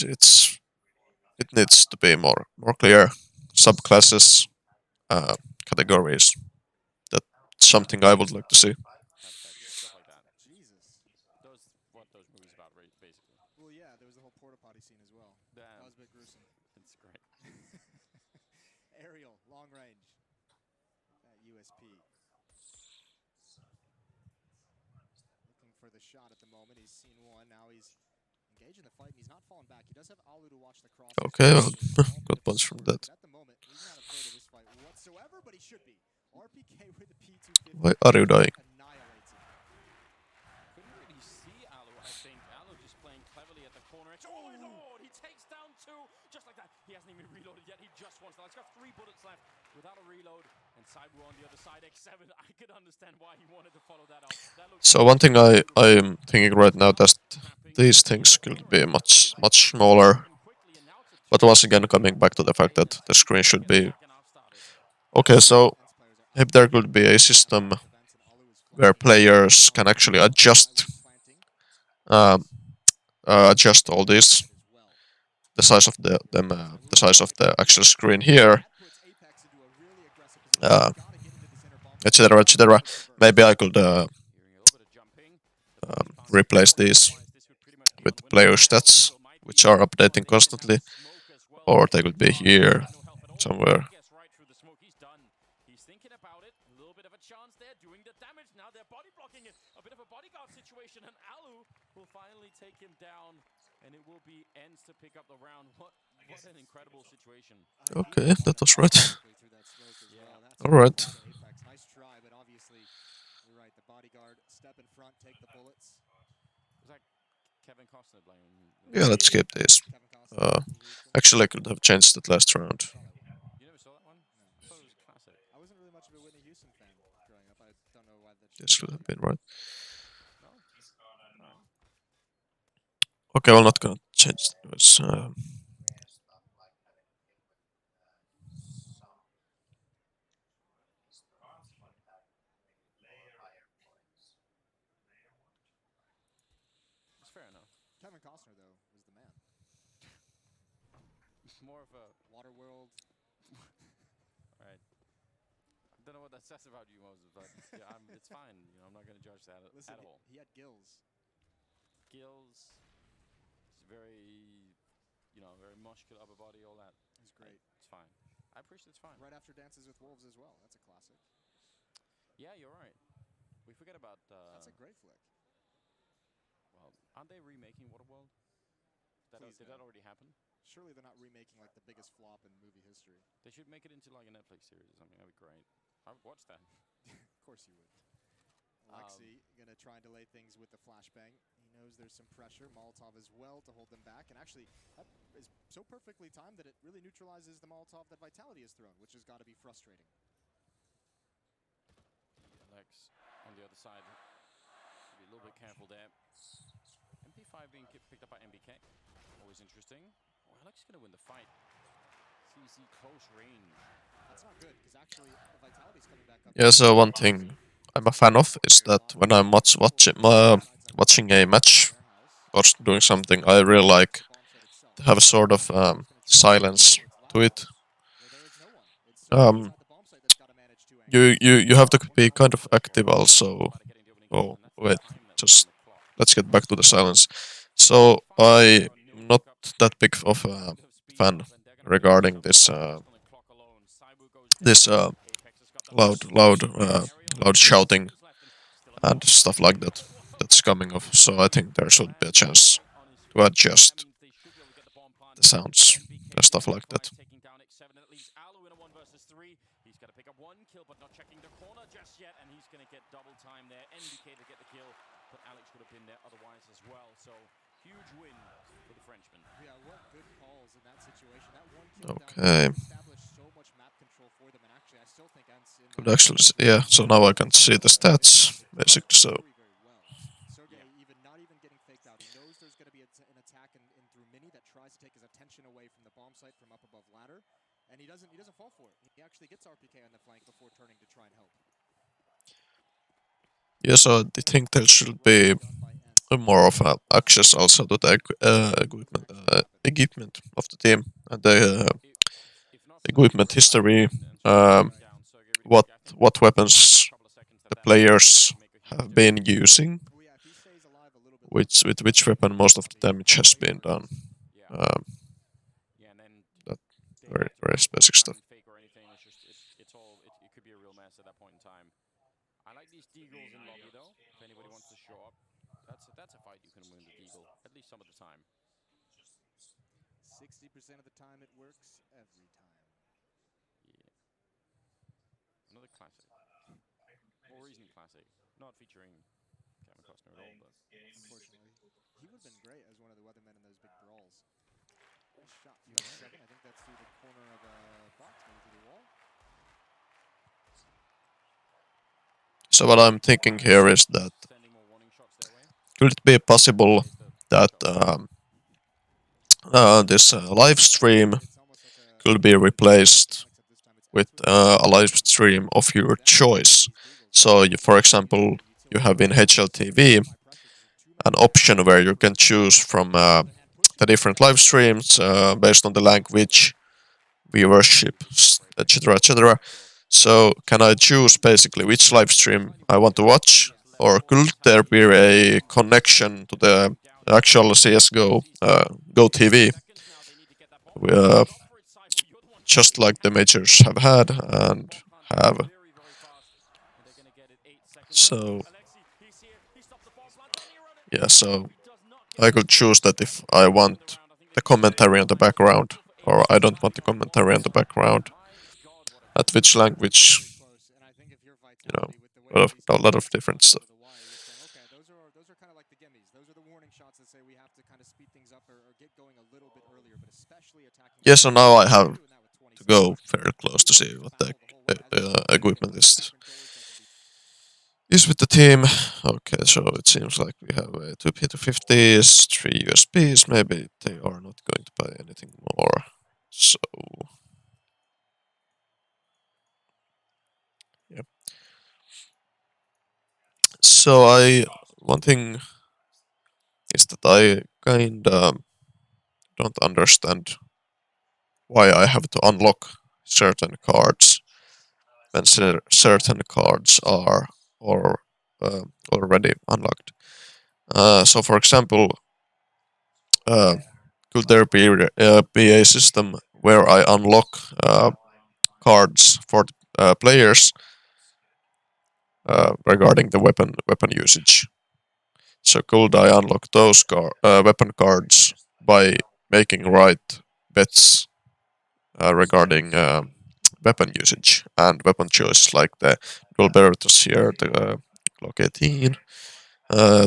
it needs to be more clear. Subclasses, categories. That's something I would like to see. Jesus. What those movies about, basically. Well, yeah, there was the whole porta potty scene as well. Damn. That was a bit gruesome. It's great. Aerial, long range. That USP. Looking for the shot at the moment. He's seen one. Now he's engaged in the fight, and he's not falling back. He does have Alu to watch the cross. Okay, well, good points from that. At the moment, he's not afraid of this fight whatsoever, but he should be. RPK with the P250. Why are you dying? Annihilates him. Couldn't really see Alu, I think. Alu just playing cleverly at the corner. Oh my lord! He takes down 2 just like that. He hasn't even reloaded yet. He just wants that. He's got 3 bullets left without a reload. And Cyber on the other side, X7. I could understand why he wanted to follow that up. So one thing I am thinking right now that these things could be much smaller. But once again, coming back to the fact that the screen should be okay. So if there could be a system where players can actually adjust all this, the size of the size of the actual screen here, uh, etc., etc. Maybe I could replace these with the player stats, which are updating constantly, or they could be here somewhere. He's thinking about it. A little bit of a chance there, doing the damage now. They're body blocking it. A bit of a bodyguard situation, and Alu will finally take him down, and it will be ends to pick up the round. What an incredible situation. Okay, that was right. All right. Nice try, but obviously you're right. The bodyguard step in front, take the bullets. Was that Kevin Costner playing? Yeah, let's skip this. Kevin Costner. Actually, I could have changed that last round. You never saw that one? I thought it was a classic. I wasn't really much of a Whitney Houston fan growing up. I don't know why that. This should have been right. No? No. Okay, I'm not gonna change this. It's fair enough. Kevin Costner though was the man. More of a Waterworld. right. I don't know what that says about you, Moses, but yeah, it's fine. You know, I'm not gonna judge that Listen, at all. he had gills. Gills, it's very, very muscular upper body, all that. It was great. It's fine. I appreciate it's fine. Right after Dances with Wolves as well. That's a classic. Yeah, you're right. We forget about. That's a great flick. Well, aren't they remaking Waterworld? Please Did no. that already happen? Surely they're not remaking like the biggest flop in movie history. They should make it into like a Netflix series or something. That'd be great. I would watch that. Of course you would. Alexi gonna try and delay things with the flashbang. He knows there's some pressure. Molotov as well to hold them back, and actually that is so perfectly timed that it really neutralizes the Molotov that Vitality has thrown, which has got to be frustrating. Alex on the other side. Be a little bit careful there. MP5 being picked up by MBK. Always interesting. Oh, Alex is gonna win the fight. CC close range. That's not good because actually the Vitality's coming back up. Yeah, so one thing I'm a fan of is that when I'm watching a match or doing something, I really like to have a sort of silence to it. You have to be kind of active also. Oh wait, just let's get back to the silence. So I'm not that big of a fan regarding this loud shouting and stuff like that that's coming off. So I think there should be a chance to adjust the sounds and stuff like that. He's got to pick up one kill, but not checking the corner just yet, and he's going to get double time there. NBK to get the kill, but Alex would have been there otherwise as well. So huge win for the Frenchman. Yeah, what good calls in that situation. That one kill Okay. established so much map control for them, and actually I still think Ensign Could actually, yeah. So now I can see the stats basically. So very, very well. Sergey not even getting faked out. He knows there's going to be an attack in through Mini that tries to take his attention away from the bomb site from up above ladder, and he doesn't fall for it. He actually gets RPK on the flank before turning to try and help. yeah, so I think there should be more of access also to the equipment of the team and the equipment history. What weapons the players have been using, with which weapon most of the damage has been done. That very basic stuff. Fake or anything. It's all. It could be a real mess at that point in time. I like these deagles in lobby though. If anybody wants to show up, that's a fight you can win the deagle at least some of the time. 60% of the time it works every time. Yeah. Another classic. More reason classic. Not featuring Kevin Costner at all, but Unfortunately, he would have been great as one of the weathermen in those big brawls. Nice shot. Seven. I think that's through the corner of a box, maybe through the wall. So what I'm thinking here is that sending more warning shots their way. could it be possible that this live stream could be replaced with a live stream of your choice? So, for example, you have in HLTV an option where you can choose from the different live streams based on the language, viewership, etc., etc. So can I choose basically which live stream I want to watch, or could there be a connection to the actual CS:GO Go TV, uh, just like the majors have had and have? So yeah, so I could choose that if I want the commentary on the background, or I don't want the commentary on the background. At which language, you know, a lot of different stuff. Okay, those are kind of like the gimmies. Those are the warning shots that say we have to kind of speed things up or get going a little bit earlier, but especially attacking. Yeah, so now I have to go very close to see what the equipment is with the team. Okay, so it seems like we have 2 P250s, 3 USBs. Maybe they are not going to buy anything more. So yeah. So one thing is that I kinda don't understand why I have to unlock certain cards when certain cards are already unlocked. So, for example, could there be a system where I unlock cards for players regarding the weapon usage? So, could I unlock those weapon cards by making right bets regarding weapon usage and weapon choice, like the Dual Veritas here, the Glock 18,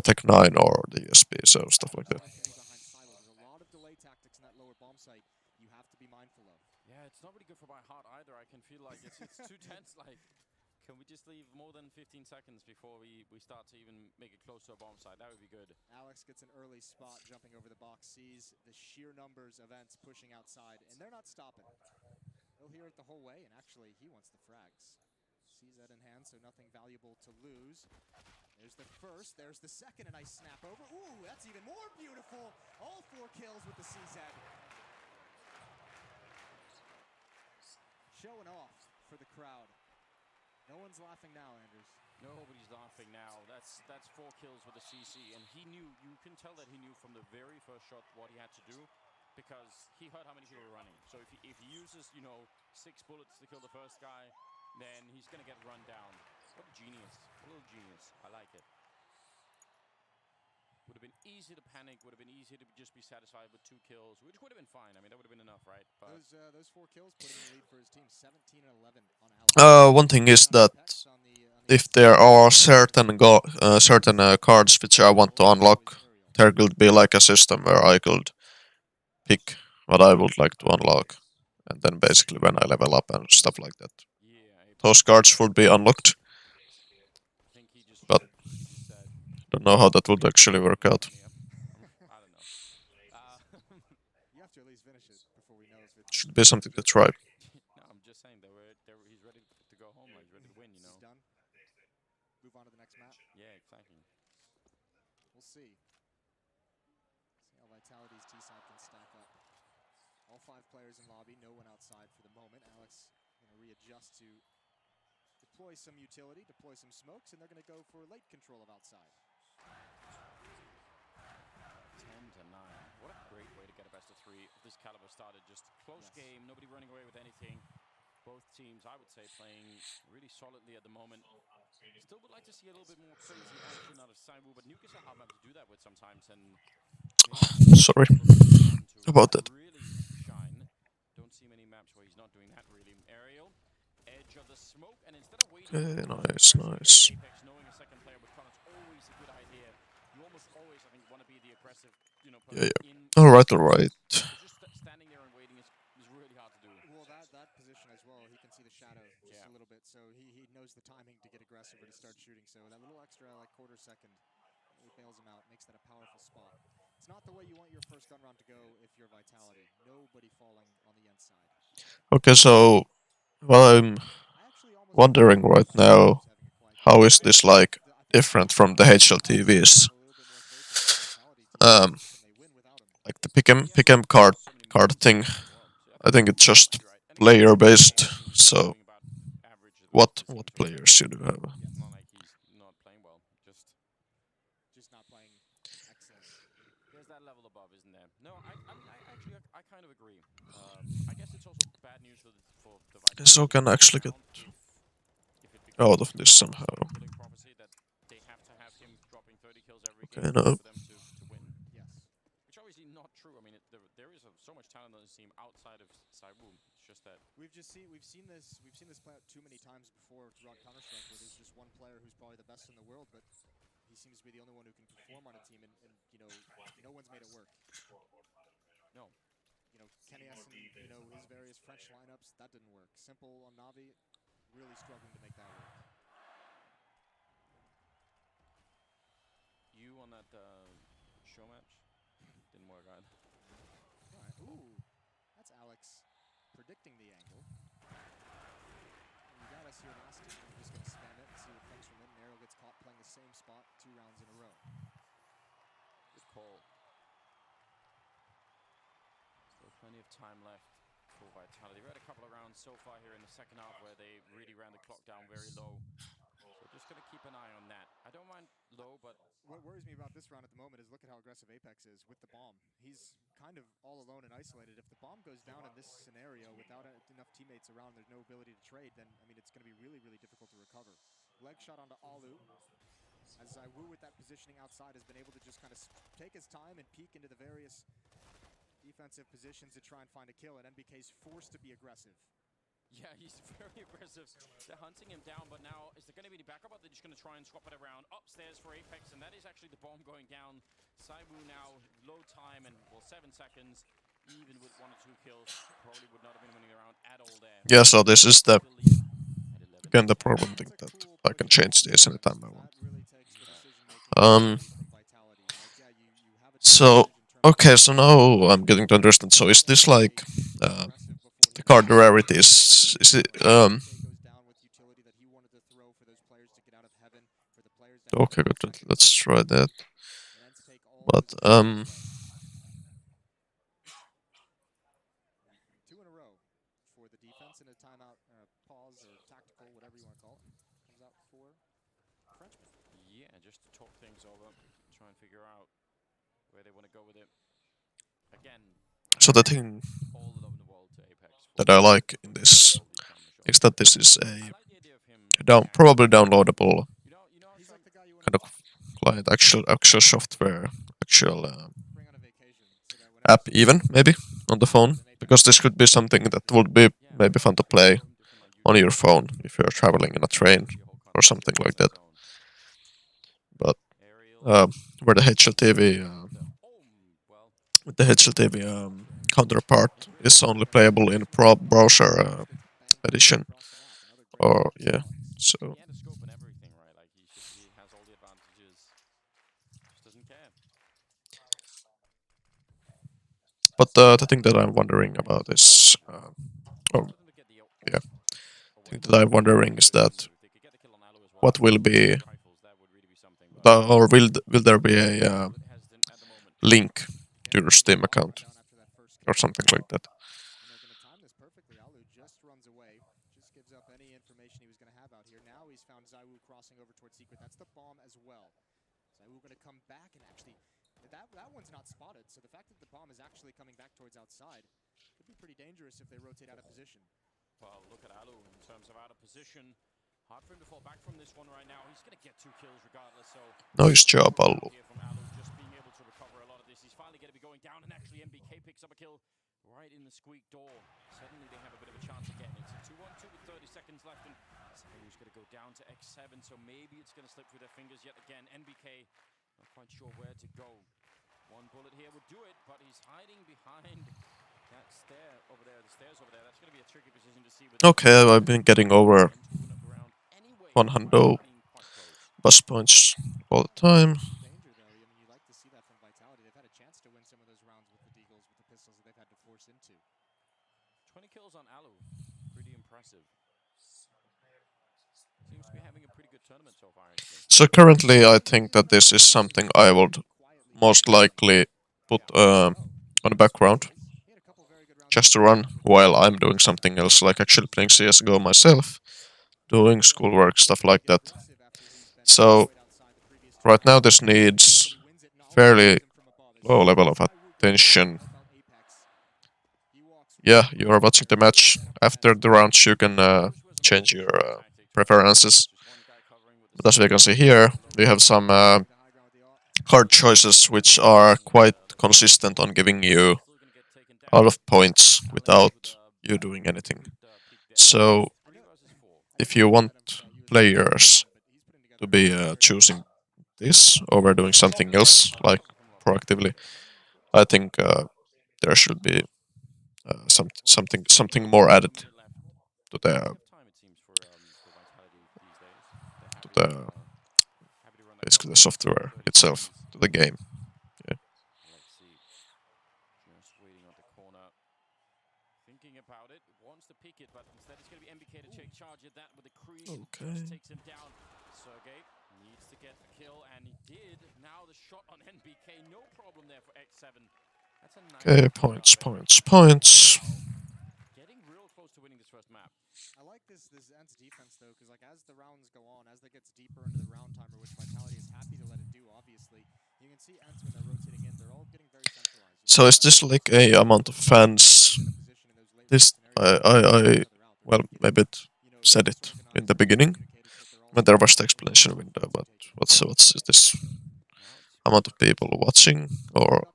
Tech 9, or the USB, so stuff like that. Yeah, it's not really good for my heart either. I can feel like it's too tense. Like, can we just leave more than 15 seconds before we start to even make it close to a bomb site? That would be good. Alex gets an early spot jumping over the box, sees the sheer numbers of Ents pushing outside, and they're not stopping. He'll hear it the whole way, and actually he wants the frags. Sees that in hand, so nothing valuable to lose. There's the first, there's the second, a nice snap over. Ooh, that's even more beautiful. All 4 kills with the CZ. Showing off for the crowd. No one's laughing now, Anders. Nobody's laughing now. That's 4 kills with the CC, and he knew. You can tell that he knew from the very first shot what he had to do, because he heard how many people were running. So if he uses, 6 bullets to kill the first guy, then he's gonna get run down. What a genius! A little genius. I like it. Would have been easy to panic. Would have been easy to just be satisfied with 2 kills, which would have been fine. I mean, that would have been enough, right? But those 4 kills put him in the lead for his team, 17 and 11 on Alex. One thing is that if there are certain cards which I want to unlock, there could be like a system where I could pick what I would like to unlock, and then basically when I level up and stuff like that, those cards would be unlocked. But don't know how that would actually work out. I don't know. You have to at least finish it before we know if it's Should be something to try. No, I'm just saying he's ready to go home. Like, he's ready to win. He's done. Move on to the next map. Yeah, exactly. We'll see. See how Vitality's T-side can stack up. All 5 players in lobby, no one outside for the moment. Alex going to readjust to deploy some utility, deploy some smokes, and they're going to go for late control of outside. 10-9. What a great way to get a best of 3 of this caliber started. Just close game, nobody running away with anything. Both teams, I would say, playing really solidly at the moment. Still would like to see a little bit more crazy action out of Saibu, but Nuke is a hard map to do that with sometimes. And Sorry about that. really shine. Don't see many maps where he's not doing that really. Aerial, edge of the smoke, and instead of waiting, Okay, nice. Apex, knowing a second player with Connors always a good idea. You almost always, I think, want to be the aggressive, Yeah. in. Alright. Just standing there and waiting is really hard to do. Well, that position as well, he can see the shadow just Yeah. a little bit, so he knows the timing to get aggressive or to start shooting. So that little extra, like quarter second, really bails him out, makes that a powerful spot. It's not the way you want your first gun round to go if you're Vitality. Nobody falling on the inside. Okay, so I'm wondering right now, how is this like different from the HLTVs? Like the pick 'em card thing. I think it's just player based. So what players you do have? It's not like he's not playing well. Just not playing excellent. There's that level above, isn't there? No, I actually I kind of agree. I guess it's also bad news for the Vitality. So can actually get If it becomes out of this somehow. killing prophecy that they have to have him dropping 30 kills every Okay, game no. for them to win. Yes. Which obviously not true. I mean, there is so much talent on this team outside of Saiwu. It's just that We've seen this play out too many times before throughout Counter-Strike, where there's just one player who's probably the best in the world, but he seems to be the only one who can perform on a team, and you know, no one's made it work. no. You know, Kenny Essen, you know, his various French lineups, that didn't work. Simple on Navi, really struggling to make that work. You on that show match didn't work either. Alright, ooh, that's Alex predicting the angle. And you got us here last time, we're just gonna spam it and see what comes from it, and Arrow gets caught playing the same spot 2 rounds in a row. Good call. Still plenty of time left for Vitality. We had a couple of rounds so far here in the second half where they really ran the clock down very low. So just gonna keep an eye on that. I don't mind low, but What worries me about this round at the moment is look at how aggressive Apex is with the bomb. He's kind of all alone and isolated. If the bomb goes down in this scenario without enough teammates around, there's no ability to trade, then, I mean, it's going to be really, really difficult to recover. Leg shot onto Alu. As Zaiwu with that positioning outside has been able to just kind of take his time and peek into the various defensive positions to try and find a kill, and NBK's forced to be aggressive. yeah, he's very aggressive. They're hunting him down, but now is there going to be any backup? Or they're just going to try and swap it around upstairs for Apex, and that is actually the bomb going down. Saiwu now low time and 7 seconds, even with 1 or 2 kills, probably would not have been winning around at all there. Yeah, so this is the Still lead at 11. again the problem thing that I can change this anytime I want. That really takes the decision-making from Vitality. Like, yeah, you have a So decision in terms okay, so now I'm getting to understand. So is this like the card rarity is it okay, good. Let's try that. But 2 in a row for the defense in a timeout, pause, or tactical, whatever you want to call it. Comes out for Frenchman. Yeah, just to talk things over, try and figure out where they want to go with it. Again, so the thing all the love in the world to Apex. that I like in this is that this is I a like the idea of him. probably downloadable He's like the guy you want kind of client, actual software, actual to bring on a vacation. So that whenever app even maybe on the phone, because this could be something that would be maybe fun to play on your phone if you're traveling in a train or something like that. But where the HLTV with the HLTV counterpart is only playable in browser edition, or yeah, so He had a scope and everything, right? Like he has all the advantages. Just doesn't care. but the thing that I'm wondering about is oh, yeah, the thing that I'm wondering is that what will be or will there be a link to your Steam account or something like that? And they're going to time this perfectly. Alu just runs away, just gives up any information he was going to have out here. Now he's found Zaiwu crossing over towards Secret. That's the bomb as well. Zaiwu going to come back and actually, that one's not spotted. So the fact that the bomb is actually coming back towards outside could be pretty dangerous if they rotate out of position. Well, look at Alu in terms of out of position. Hard for him to fall back from this one right now. He's going to get 2 kills regardless. So Nice job, Alu. here from Alu, just being able to recover a lot of this. He's finally going to be going down, and actually NBK picks up a kill right in the squeak door. Suddenly they have a bit of a chance again. It's a 2-1-2 with 30 seconds left, and Zaiwu's going to go down to X7, so maybe it's going to slip through their fingers yet again. NBK not quite sure where to go. 1 bullet here would do it, but he's hiding behind that stair over there, the stairs over there. That's going to be a tricky position to see. Okay, I've been getting over 100 bus points all the time. Danger, though. I mean, you like to see that from Vitality. They've had a chance to win some of those rounds with the Deagles, with the pistols that they've had to force into. 20 kills on Alu. Pretty impressive. Seems to be having a pretty good tournament so far, actually. So currently, I think that this is something I would most likely put on the background, He had a couple very good rounds just to run while I'm doing something else, like actually playing CS:GO myself, doing schoolwork, stuff like that. So right now this needs fairly low level of attention. Yeah, you are watching the match. After the rounds, you can change your preferences. But as we can see here, we have some card choices which are quite consistent on giving you a lot of points without you doing anything. So if you want players to be choosing this over doing something else, like proactively, I think there should be something more added to the basically the software itself, to the game. Yeah. Alexi just waiting on the corner. Thinking about it, wants to pick it, but instead it's going to be MBK to take charge at that with the creep. Okay. Just takes him down. Sergey needs to get the kill, and he did. Now the shot on NBK, no problem there for X7. That's a nice Okay, points. Getting real close to winning this first map. I like this Ents defense though, because like as the rounds go on, as they get deeper into the round timer, which Vitality is happy to let it do, obviously, you can see Ents when they're rotating in, they're all getting very centralized. So is this like a amount of fans? This I well maybe it said it in the beginning when there was the explanation window, but what's is this amount of people watching or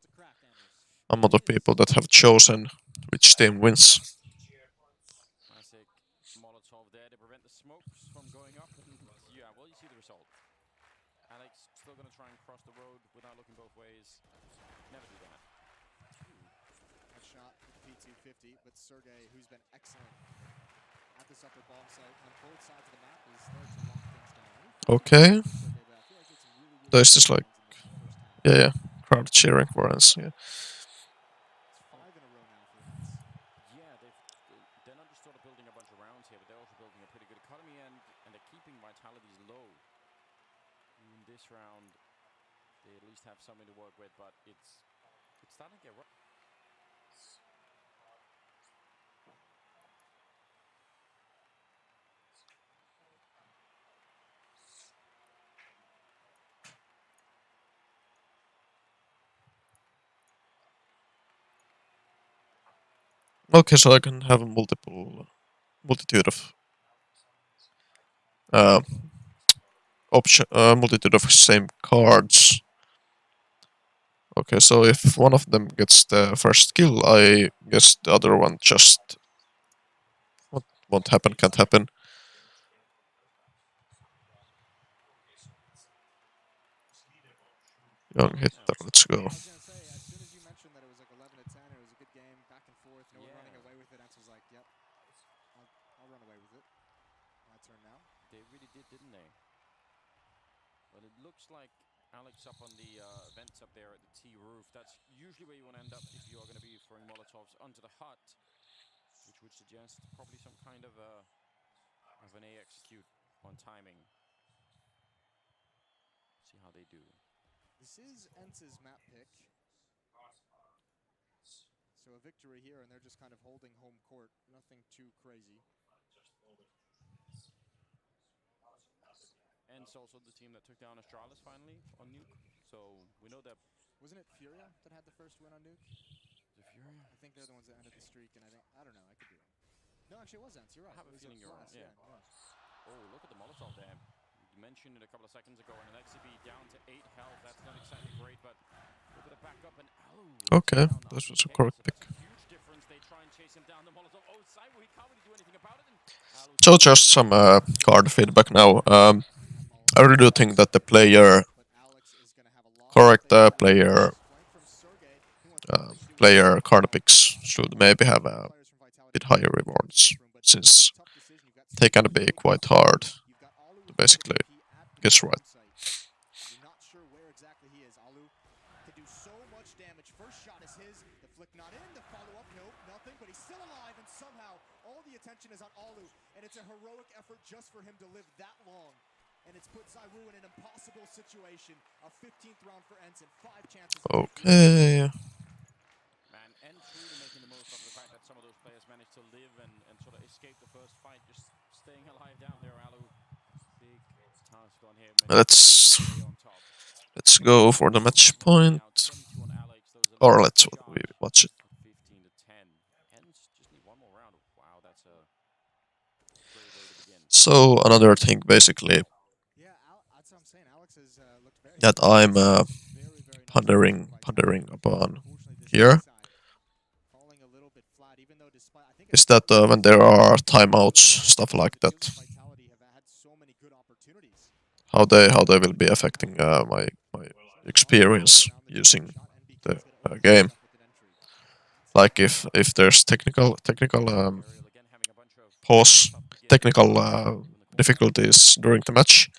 amount of people that have chosen which team wins? Classic Molotov there to prevent the smokes from going up. And yeah, well, you see the result. Alex still going to try and cross the road without looking both ways. Never do that. That shot with the P250, but Sergey, who's been excellent at this upper bomb site on both sides of the map, is there to lock things down. Okay, Sergey, but I feel like it's some really there's just like ones in the first half. yeah, crowd cheering for us. Yeah. It's 5 in a row now for Ents. Yeah, they're not just sort of building a bunch of rounds here, but they're also building a pretty good economy, and they're keeping vitalities low. In this round, they at least have something to work with, but it's starting to get rough. Okay, so I can have a multitude of multitude of same cards. Okay, so if one of them gets the first kill, I guess the other one just what won't happen, can't happen. Young hitter, let's go. I was gonna say, as soon as you mentioned that it was like 11 to 10, it was a good game, back and forth, no one running away with it. Ents was like, "Yep, I'll run away with it." My turn now. They really did, didn't they? Well, it looks like Alex up on the vents up there at the T roof. That's usually where you want to end up if you are going to be throwing Molotovs onto the hut, which would suggest probably some kind of an A execute on timing. See how they do. This is Ents' map pick. So a victory here, and they're just kind of holding home court. Nothing too crazy. Ents also the team that took down Astralis finally on Nuke. So we know that. Wasn't it Furia that had the first win on Nuke? The Furia? I think they're the ones that ended the streak, and I don't know, I could be wrong. No, actually it was Ents, you're right. I have a It was feeling you're Blast, right, yeah. Oh, look at the Molotov there. You mentioned it a couple of seconds ago, and an XCB down to 8 health. That's not exactly great, but look at the backup and Okay, this was a correct pick. Huge difference. They try and chase him down. The Molotov. Oh, Saiwu, he can't really do anything about it. And So just some card feedback now. I really do think that the player, correct player card picks should maybe have a bit higher rewards, since they can be quite hard to basically guess right. You're not sure where exactly he is. Alu can do so much damage. First shot is his. The flick not in. The follow-up, nope, nothing. But he's still alive, and somehow all the attention is on Alu. And it's a heroic effort just for him to live that long. And it's put Saiwu in an impossible situation. A 15th round for Ents and 5 chances. Okay. Man, managed to live and sort of escape the first fight, just staying alive down there. Alu, big task on him. And Let's still not stay on top. let's go for the match point, Now 22 on Alex, those are or left let's shy we watch it. of 15 to 10. Hens just need one more round. Wow, that's a great way to begin. So another thing, basically, Yeah, that's what I'm saying. Alex has looked very that I'm very, very nice pondering upon Unfortunately, this here side falling a little bit flat, even though despite I think is that when there are timeouts, stuff like that, Vitality have had so many good opportunities. how they will be affecting my experience using the game. Like if there's technical Aerial again having a bunch of pause, tough beginnings. technical In the corner. difficulties during the match, Is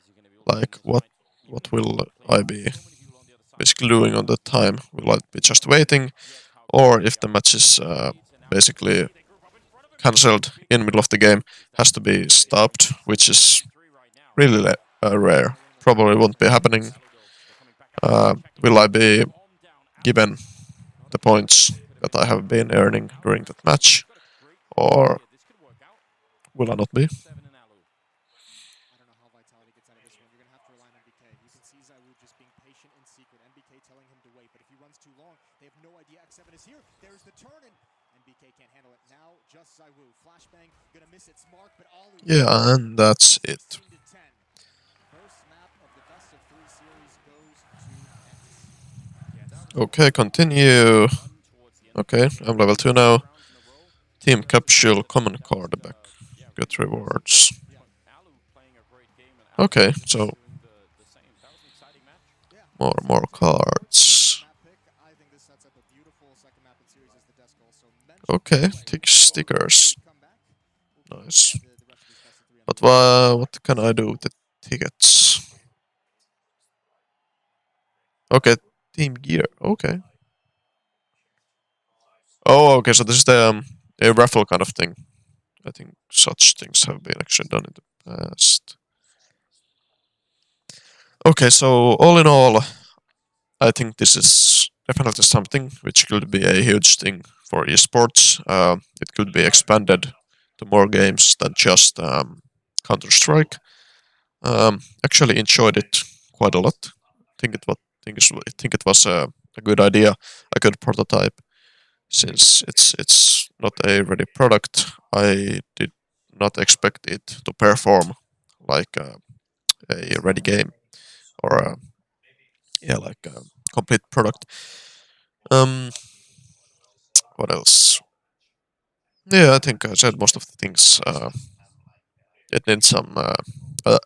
he gonna be able to like win this fight? what Even will though I so be many people on the other side. basically doing on that time? Will I be just waiting, or if the match is basically cancelled in middle of the game, has to be stopped, which is really rare. Probably won't be happening. Will I be given the points that I have been earning during that match, or will I not be? I don't know how Vitality gets out of this one. You're going to have to rely on NBK. You can see Zywoo just being patient in secret. NBK telling him to wait, but if he runs too long, they have no idea X7 is here. There's the turn, and NBK can't handle it. Now, just Zywoo. Flashbang, going to miss its mark, but Alu... Yeah, and that's it. 16 to 10. First map of the best of 3 series goes to X. Okay, continue. Okay, I'm level 2 now. Team capsule, common card back. Get rewards. Okay, so more cards. Okay, stickers. Nice. But what can I do with the tickets? Okay, team gear. Okay. Oh, okay. So this is the a raffle kind of thing. I think such things have been actually done in the past. Okay, so all in all, I think this is definitely something which could be a huge thing for esports. It could be expanded to more games than just Counter-Strike. Actually enjoyed it quite a lot. Think it was a good idea, a good prototype. Since it's not a ready product, I did not expect it to perform like a ready game or like a complete product. What else? Yeah, I think I said most of the things. It needs some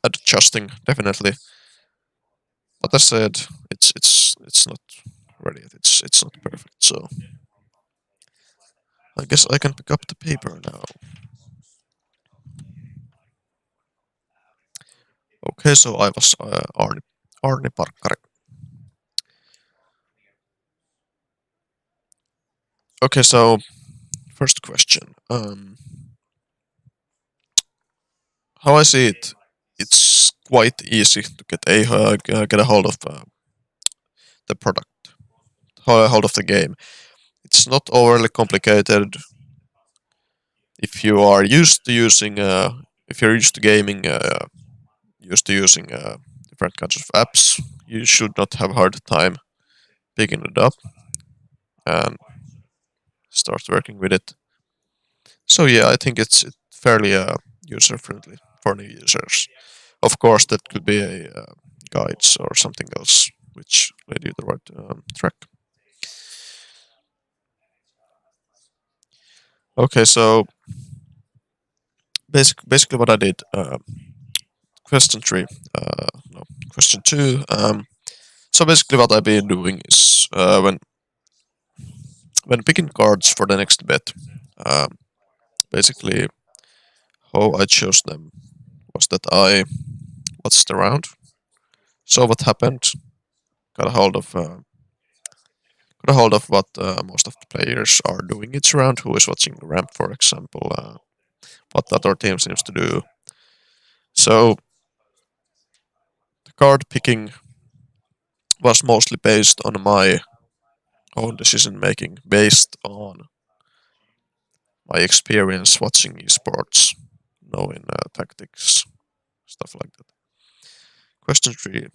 adjusting, definitely. But I said it's not ready yet. It's not perfect. So I guess I can pick up the paper now. Okay, so I was Arni Parkkari. Okay, so first question. How I see it, it's quite easy to get a hold of the product, a hold of the game. It's not overly complicated. If you are used to using, if you're used to gaming, used to using different kinds of apps, you should not have a hard time picking it up and start working with it. So yeah, I think it's fairly user friendly for new users. Of course, that could be a guides or something else which led you the right track. Okay, so basically what I did. Question 3. No, question 2. So basically, what I've been doing is when picking cards for the next bet. Basically, how I chose them was that I watched the round, saw what happened, got a hold of what most of the players are doing each round. Who is watching the ramp, for example? What the other team seems to do. So the card picking was mostly based on my own decision making, based on my experience watching esports, knowing tactics, stuff like that. Question 3.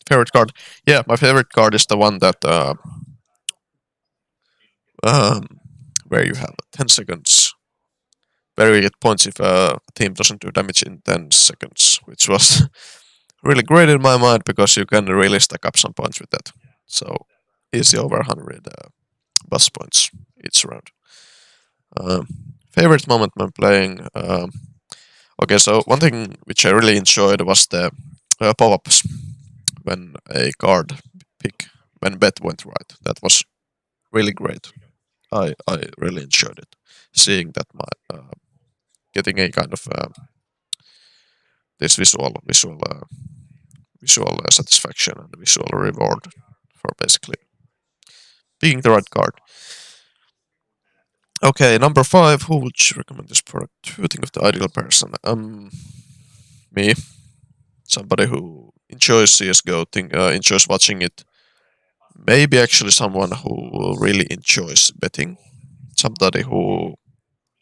Favorite card? Yeah, my favorite card is the one that where you have 10 seconds where you get points if a team doesn't do damage in 10 seconds, which was really great in my mind because you can really stack up some points with that. So easy over 100 bus points each round. Favorite moment when playing? Okay, so one thing which I really enjoyed was the pop-ups when a card pick, when bet went right. That was really great. I really enjoyed it. Seeing that my getting a kind of this visual satisfaction and visual reward for basically picking the right card. Okay, number 5. Who would you recommend this product to? Think of the ideal person. Me. Somebody who enjoys CS:GO, enjoys watching it. Maybe actually someone who really enjoys betting. Somebody who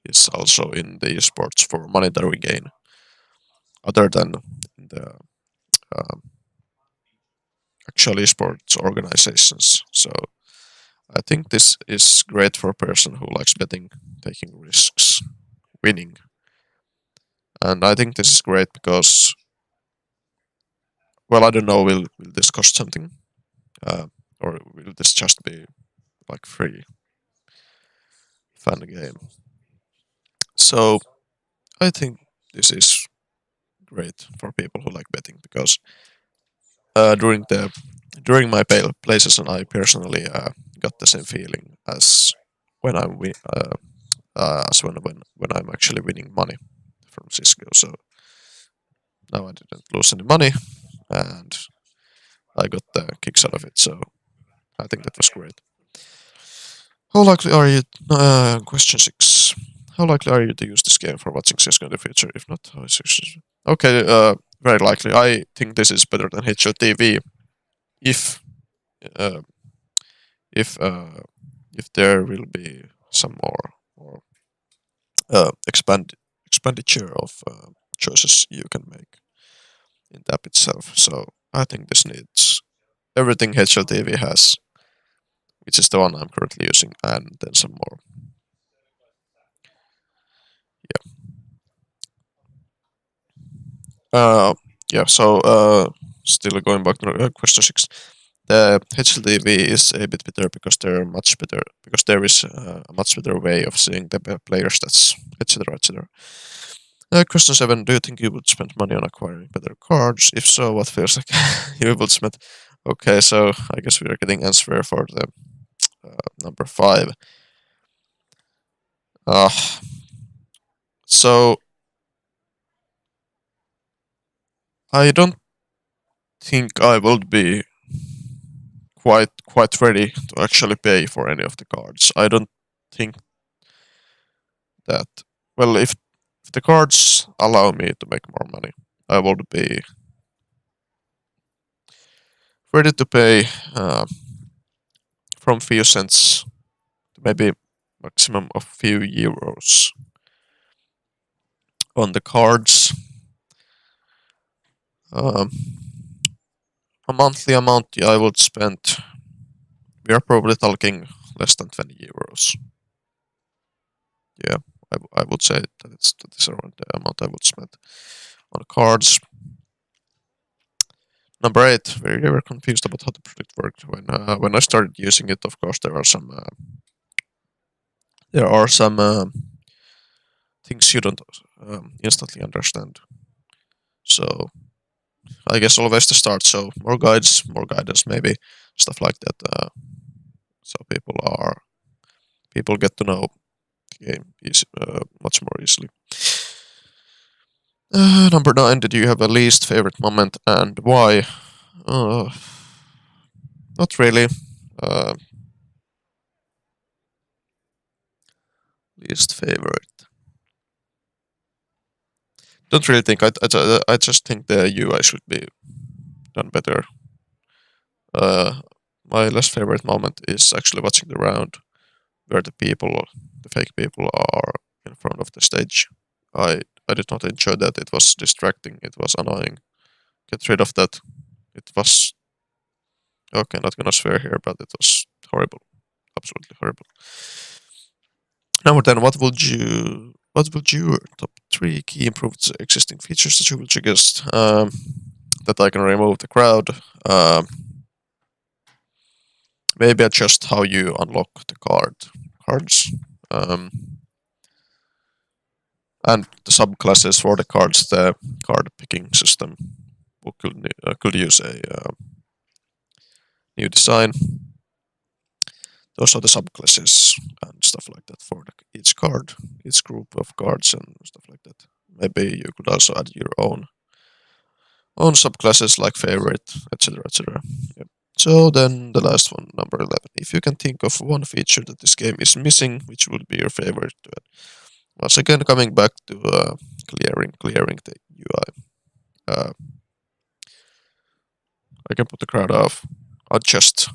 is also in the esports for monetary gain, other than the um, actual esports organizations. So I think this is great for a person who likes betting, taking risks, winning. And I think this is great because, well, I don't know, will this cost something? Or will this just be like free fun game? So I think this is great for people who like betting because during my play session, I personally got the same feeling as when when I'm actually winning money from Cisco. So now I didn't lose any money, and I got the kicks out of it. So I think that was great. How likely are you? Question 6. How likely are you to use this game for watching Cisco in the future? If not, how is it? Okay, very likely. I think this is better than HLTV if uh, if uh, if there will be some more expenditure of choices you can make in the app itself. So I think this needs everything HLTV has, which is the one I'm currently using, and then some more. Yeah. So still going back to question 6. The HLTV is a bit better because there is a much better way of seeing the player stats, etc., etc. Question 7. Do you think you would spend money on acquiring better cards? If so, what feels like you would spend? Okay, so I guess we are getting answer for the number 5. Uh, so I don't think I would be quite ready to actually pay for any of the cards. I don't think that, well, if the cards allow me to make more money, I would be ready to pay from few cents to maybe maximum of few euros on the cards. A monthly amount I would spend, we are probably talking less than 20 euros. Yeah, I would say that is around the amount I would spend on cards. Number 8, very were confused about how the product worked. When I started using it, of course, there are some things you don't instantly understand. So I guess always the start. So more guides, more guidance, maybe stuff like that. So people get to know the game much more easily. Number 9. Did you have a least favorite moment and why? Not really. Least favorite. Don't really think. I just think the UI should be done better. my less favorite moment is actually watching the round where the fake people are in front of the stage. I did not enjoy that. It was distracting. It was annoying. Get rid of that. It was okay. Not gonna swear here, but it was horrible. Absolutely horrible. Number 10. What would your top 3 key improved existing features that you would suggest? That I can remove the crowd. Maybe adjust how you unlock the cards. And the subclasses for the cards, the card picking system could use a new design. Those are the subclasses and stuff like that for each card, each group of cards and stuff like that. Maybe you could also add your own subclasses like favorite, etc., etc. Yep. So then the last one, number 11. If you can think of one feature that this game is missing, which would be your favorite to add? Once again, coming back to clearing the UI. I can put the crowd off, adjust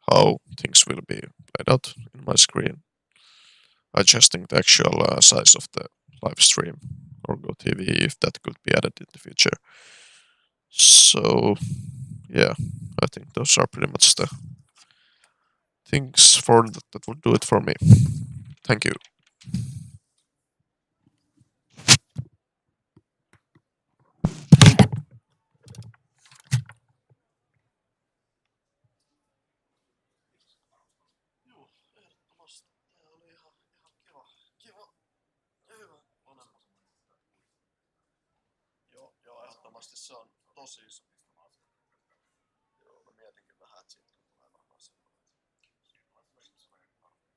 how things will be played out in my screen, adjusting the actual size of the live stream or GoTV if that could be added in the future. So, yeah, I think those are pretty much the things that would do it for me. Thank you. Joo, ehdottomasti se on tosi iso. Joo, mä mietinkin vähän, että siitä tulee varmaan semmoinen.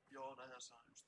Joo, näinhän se on just.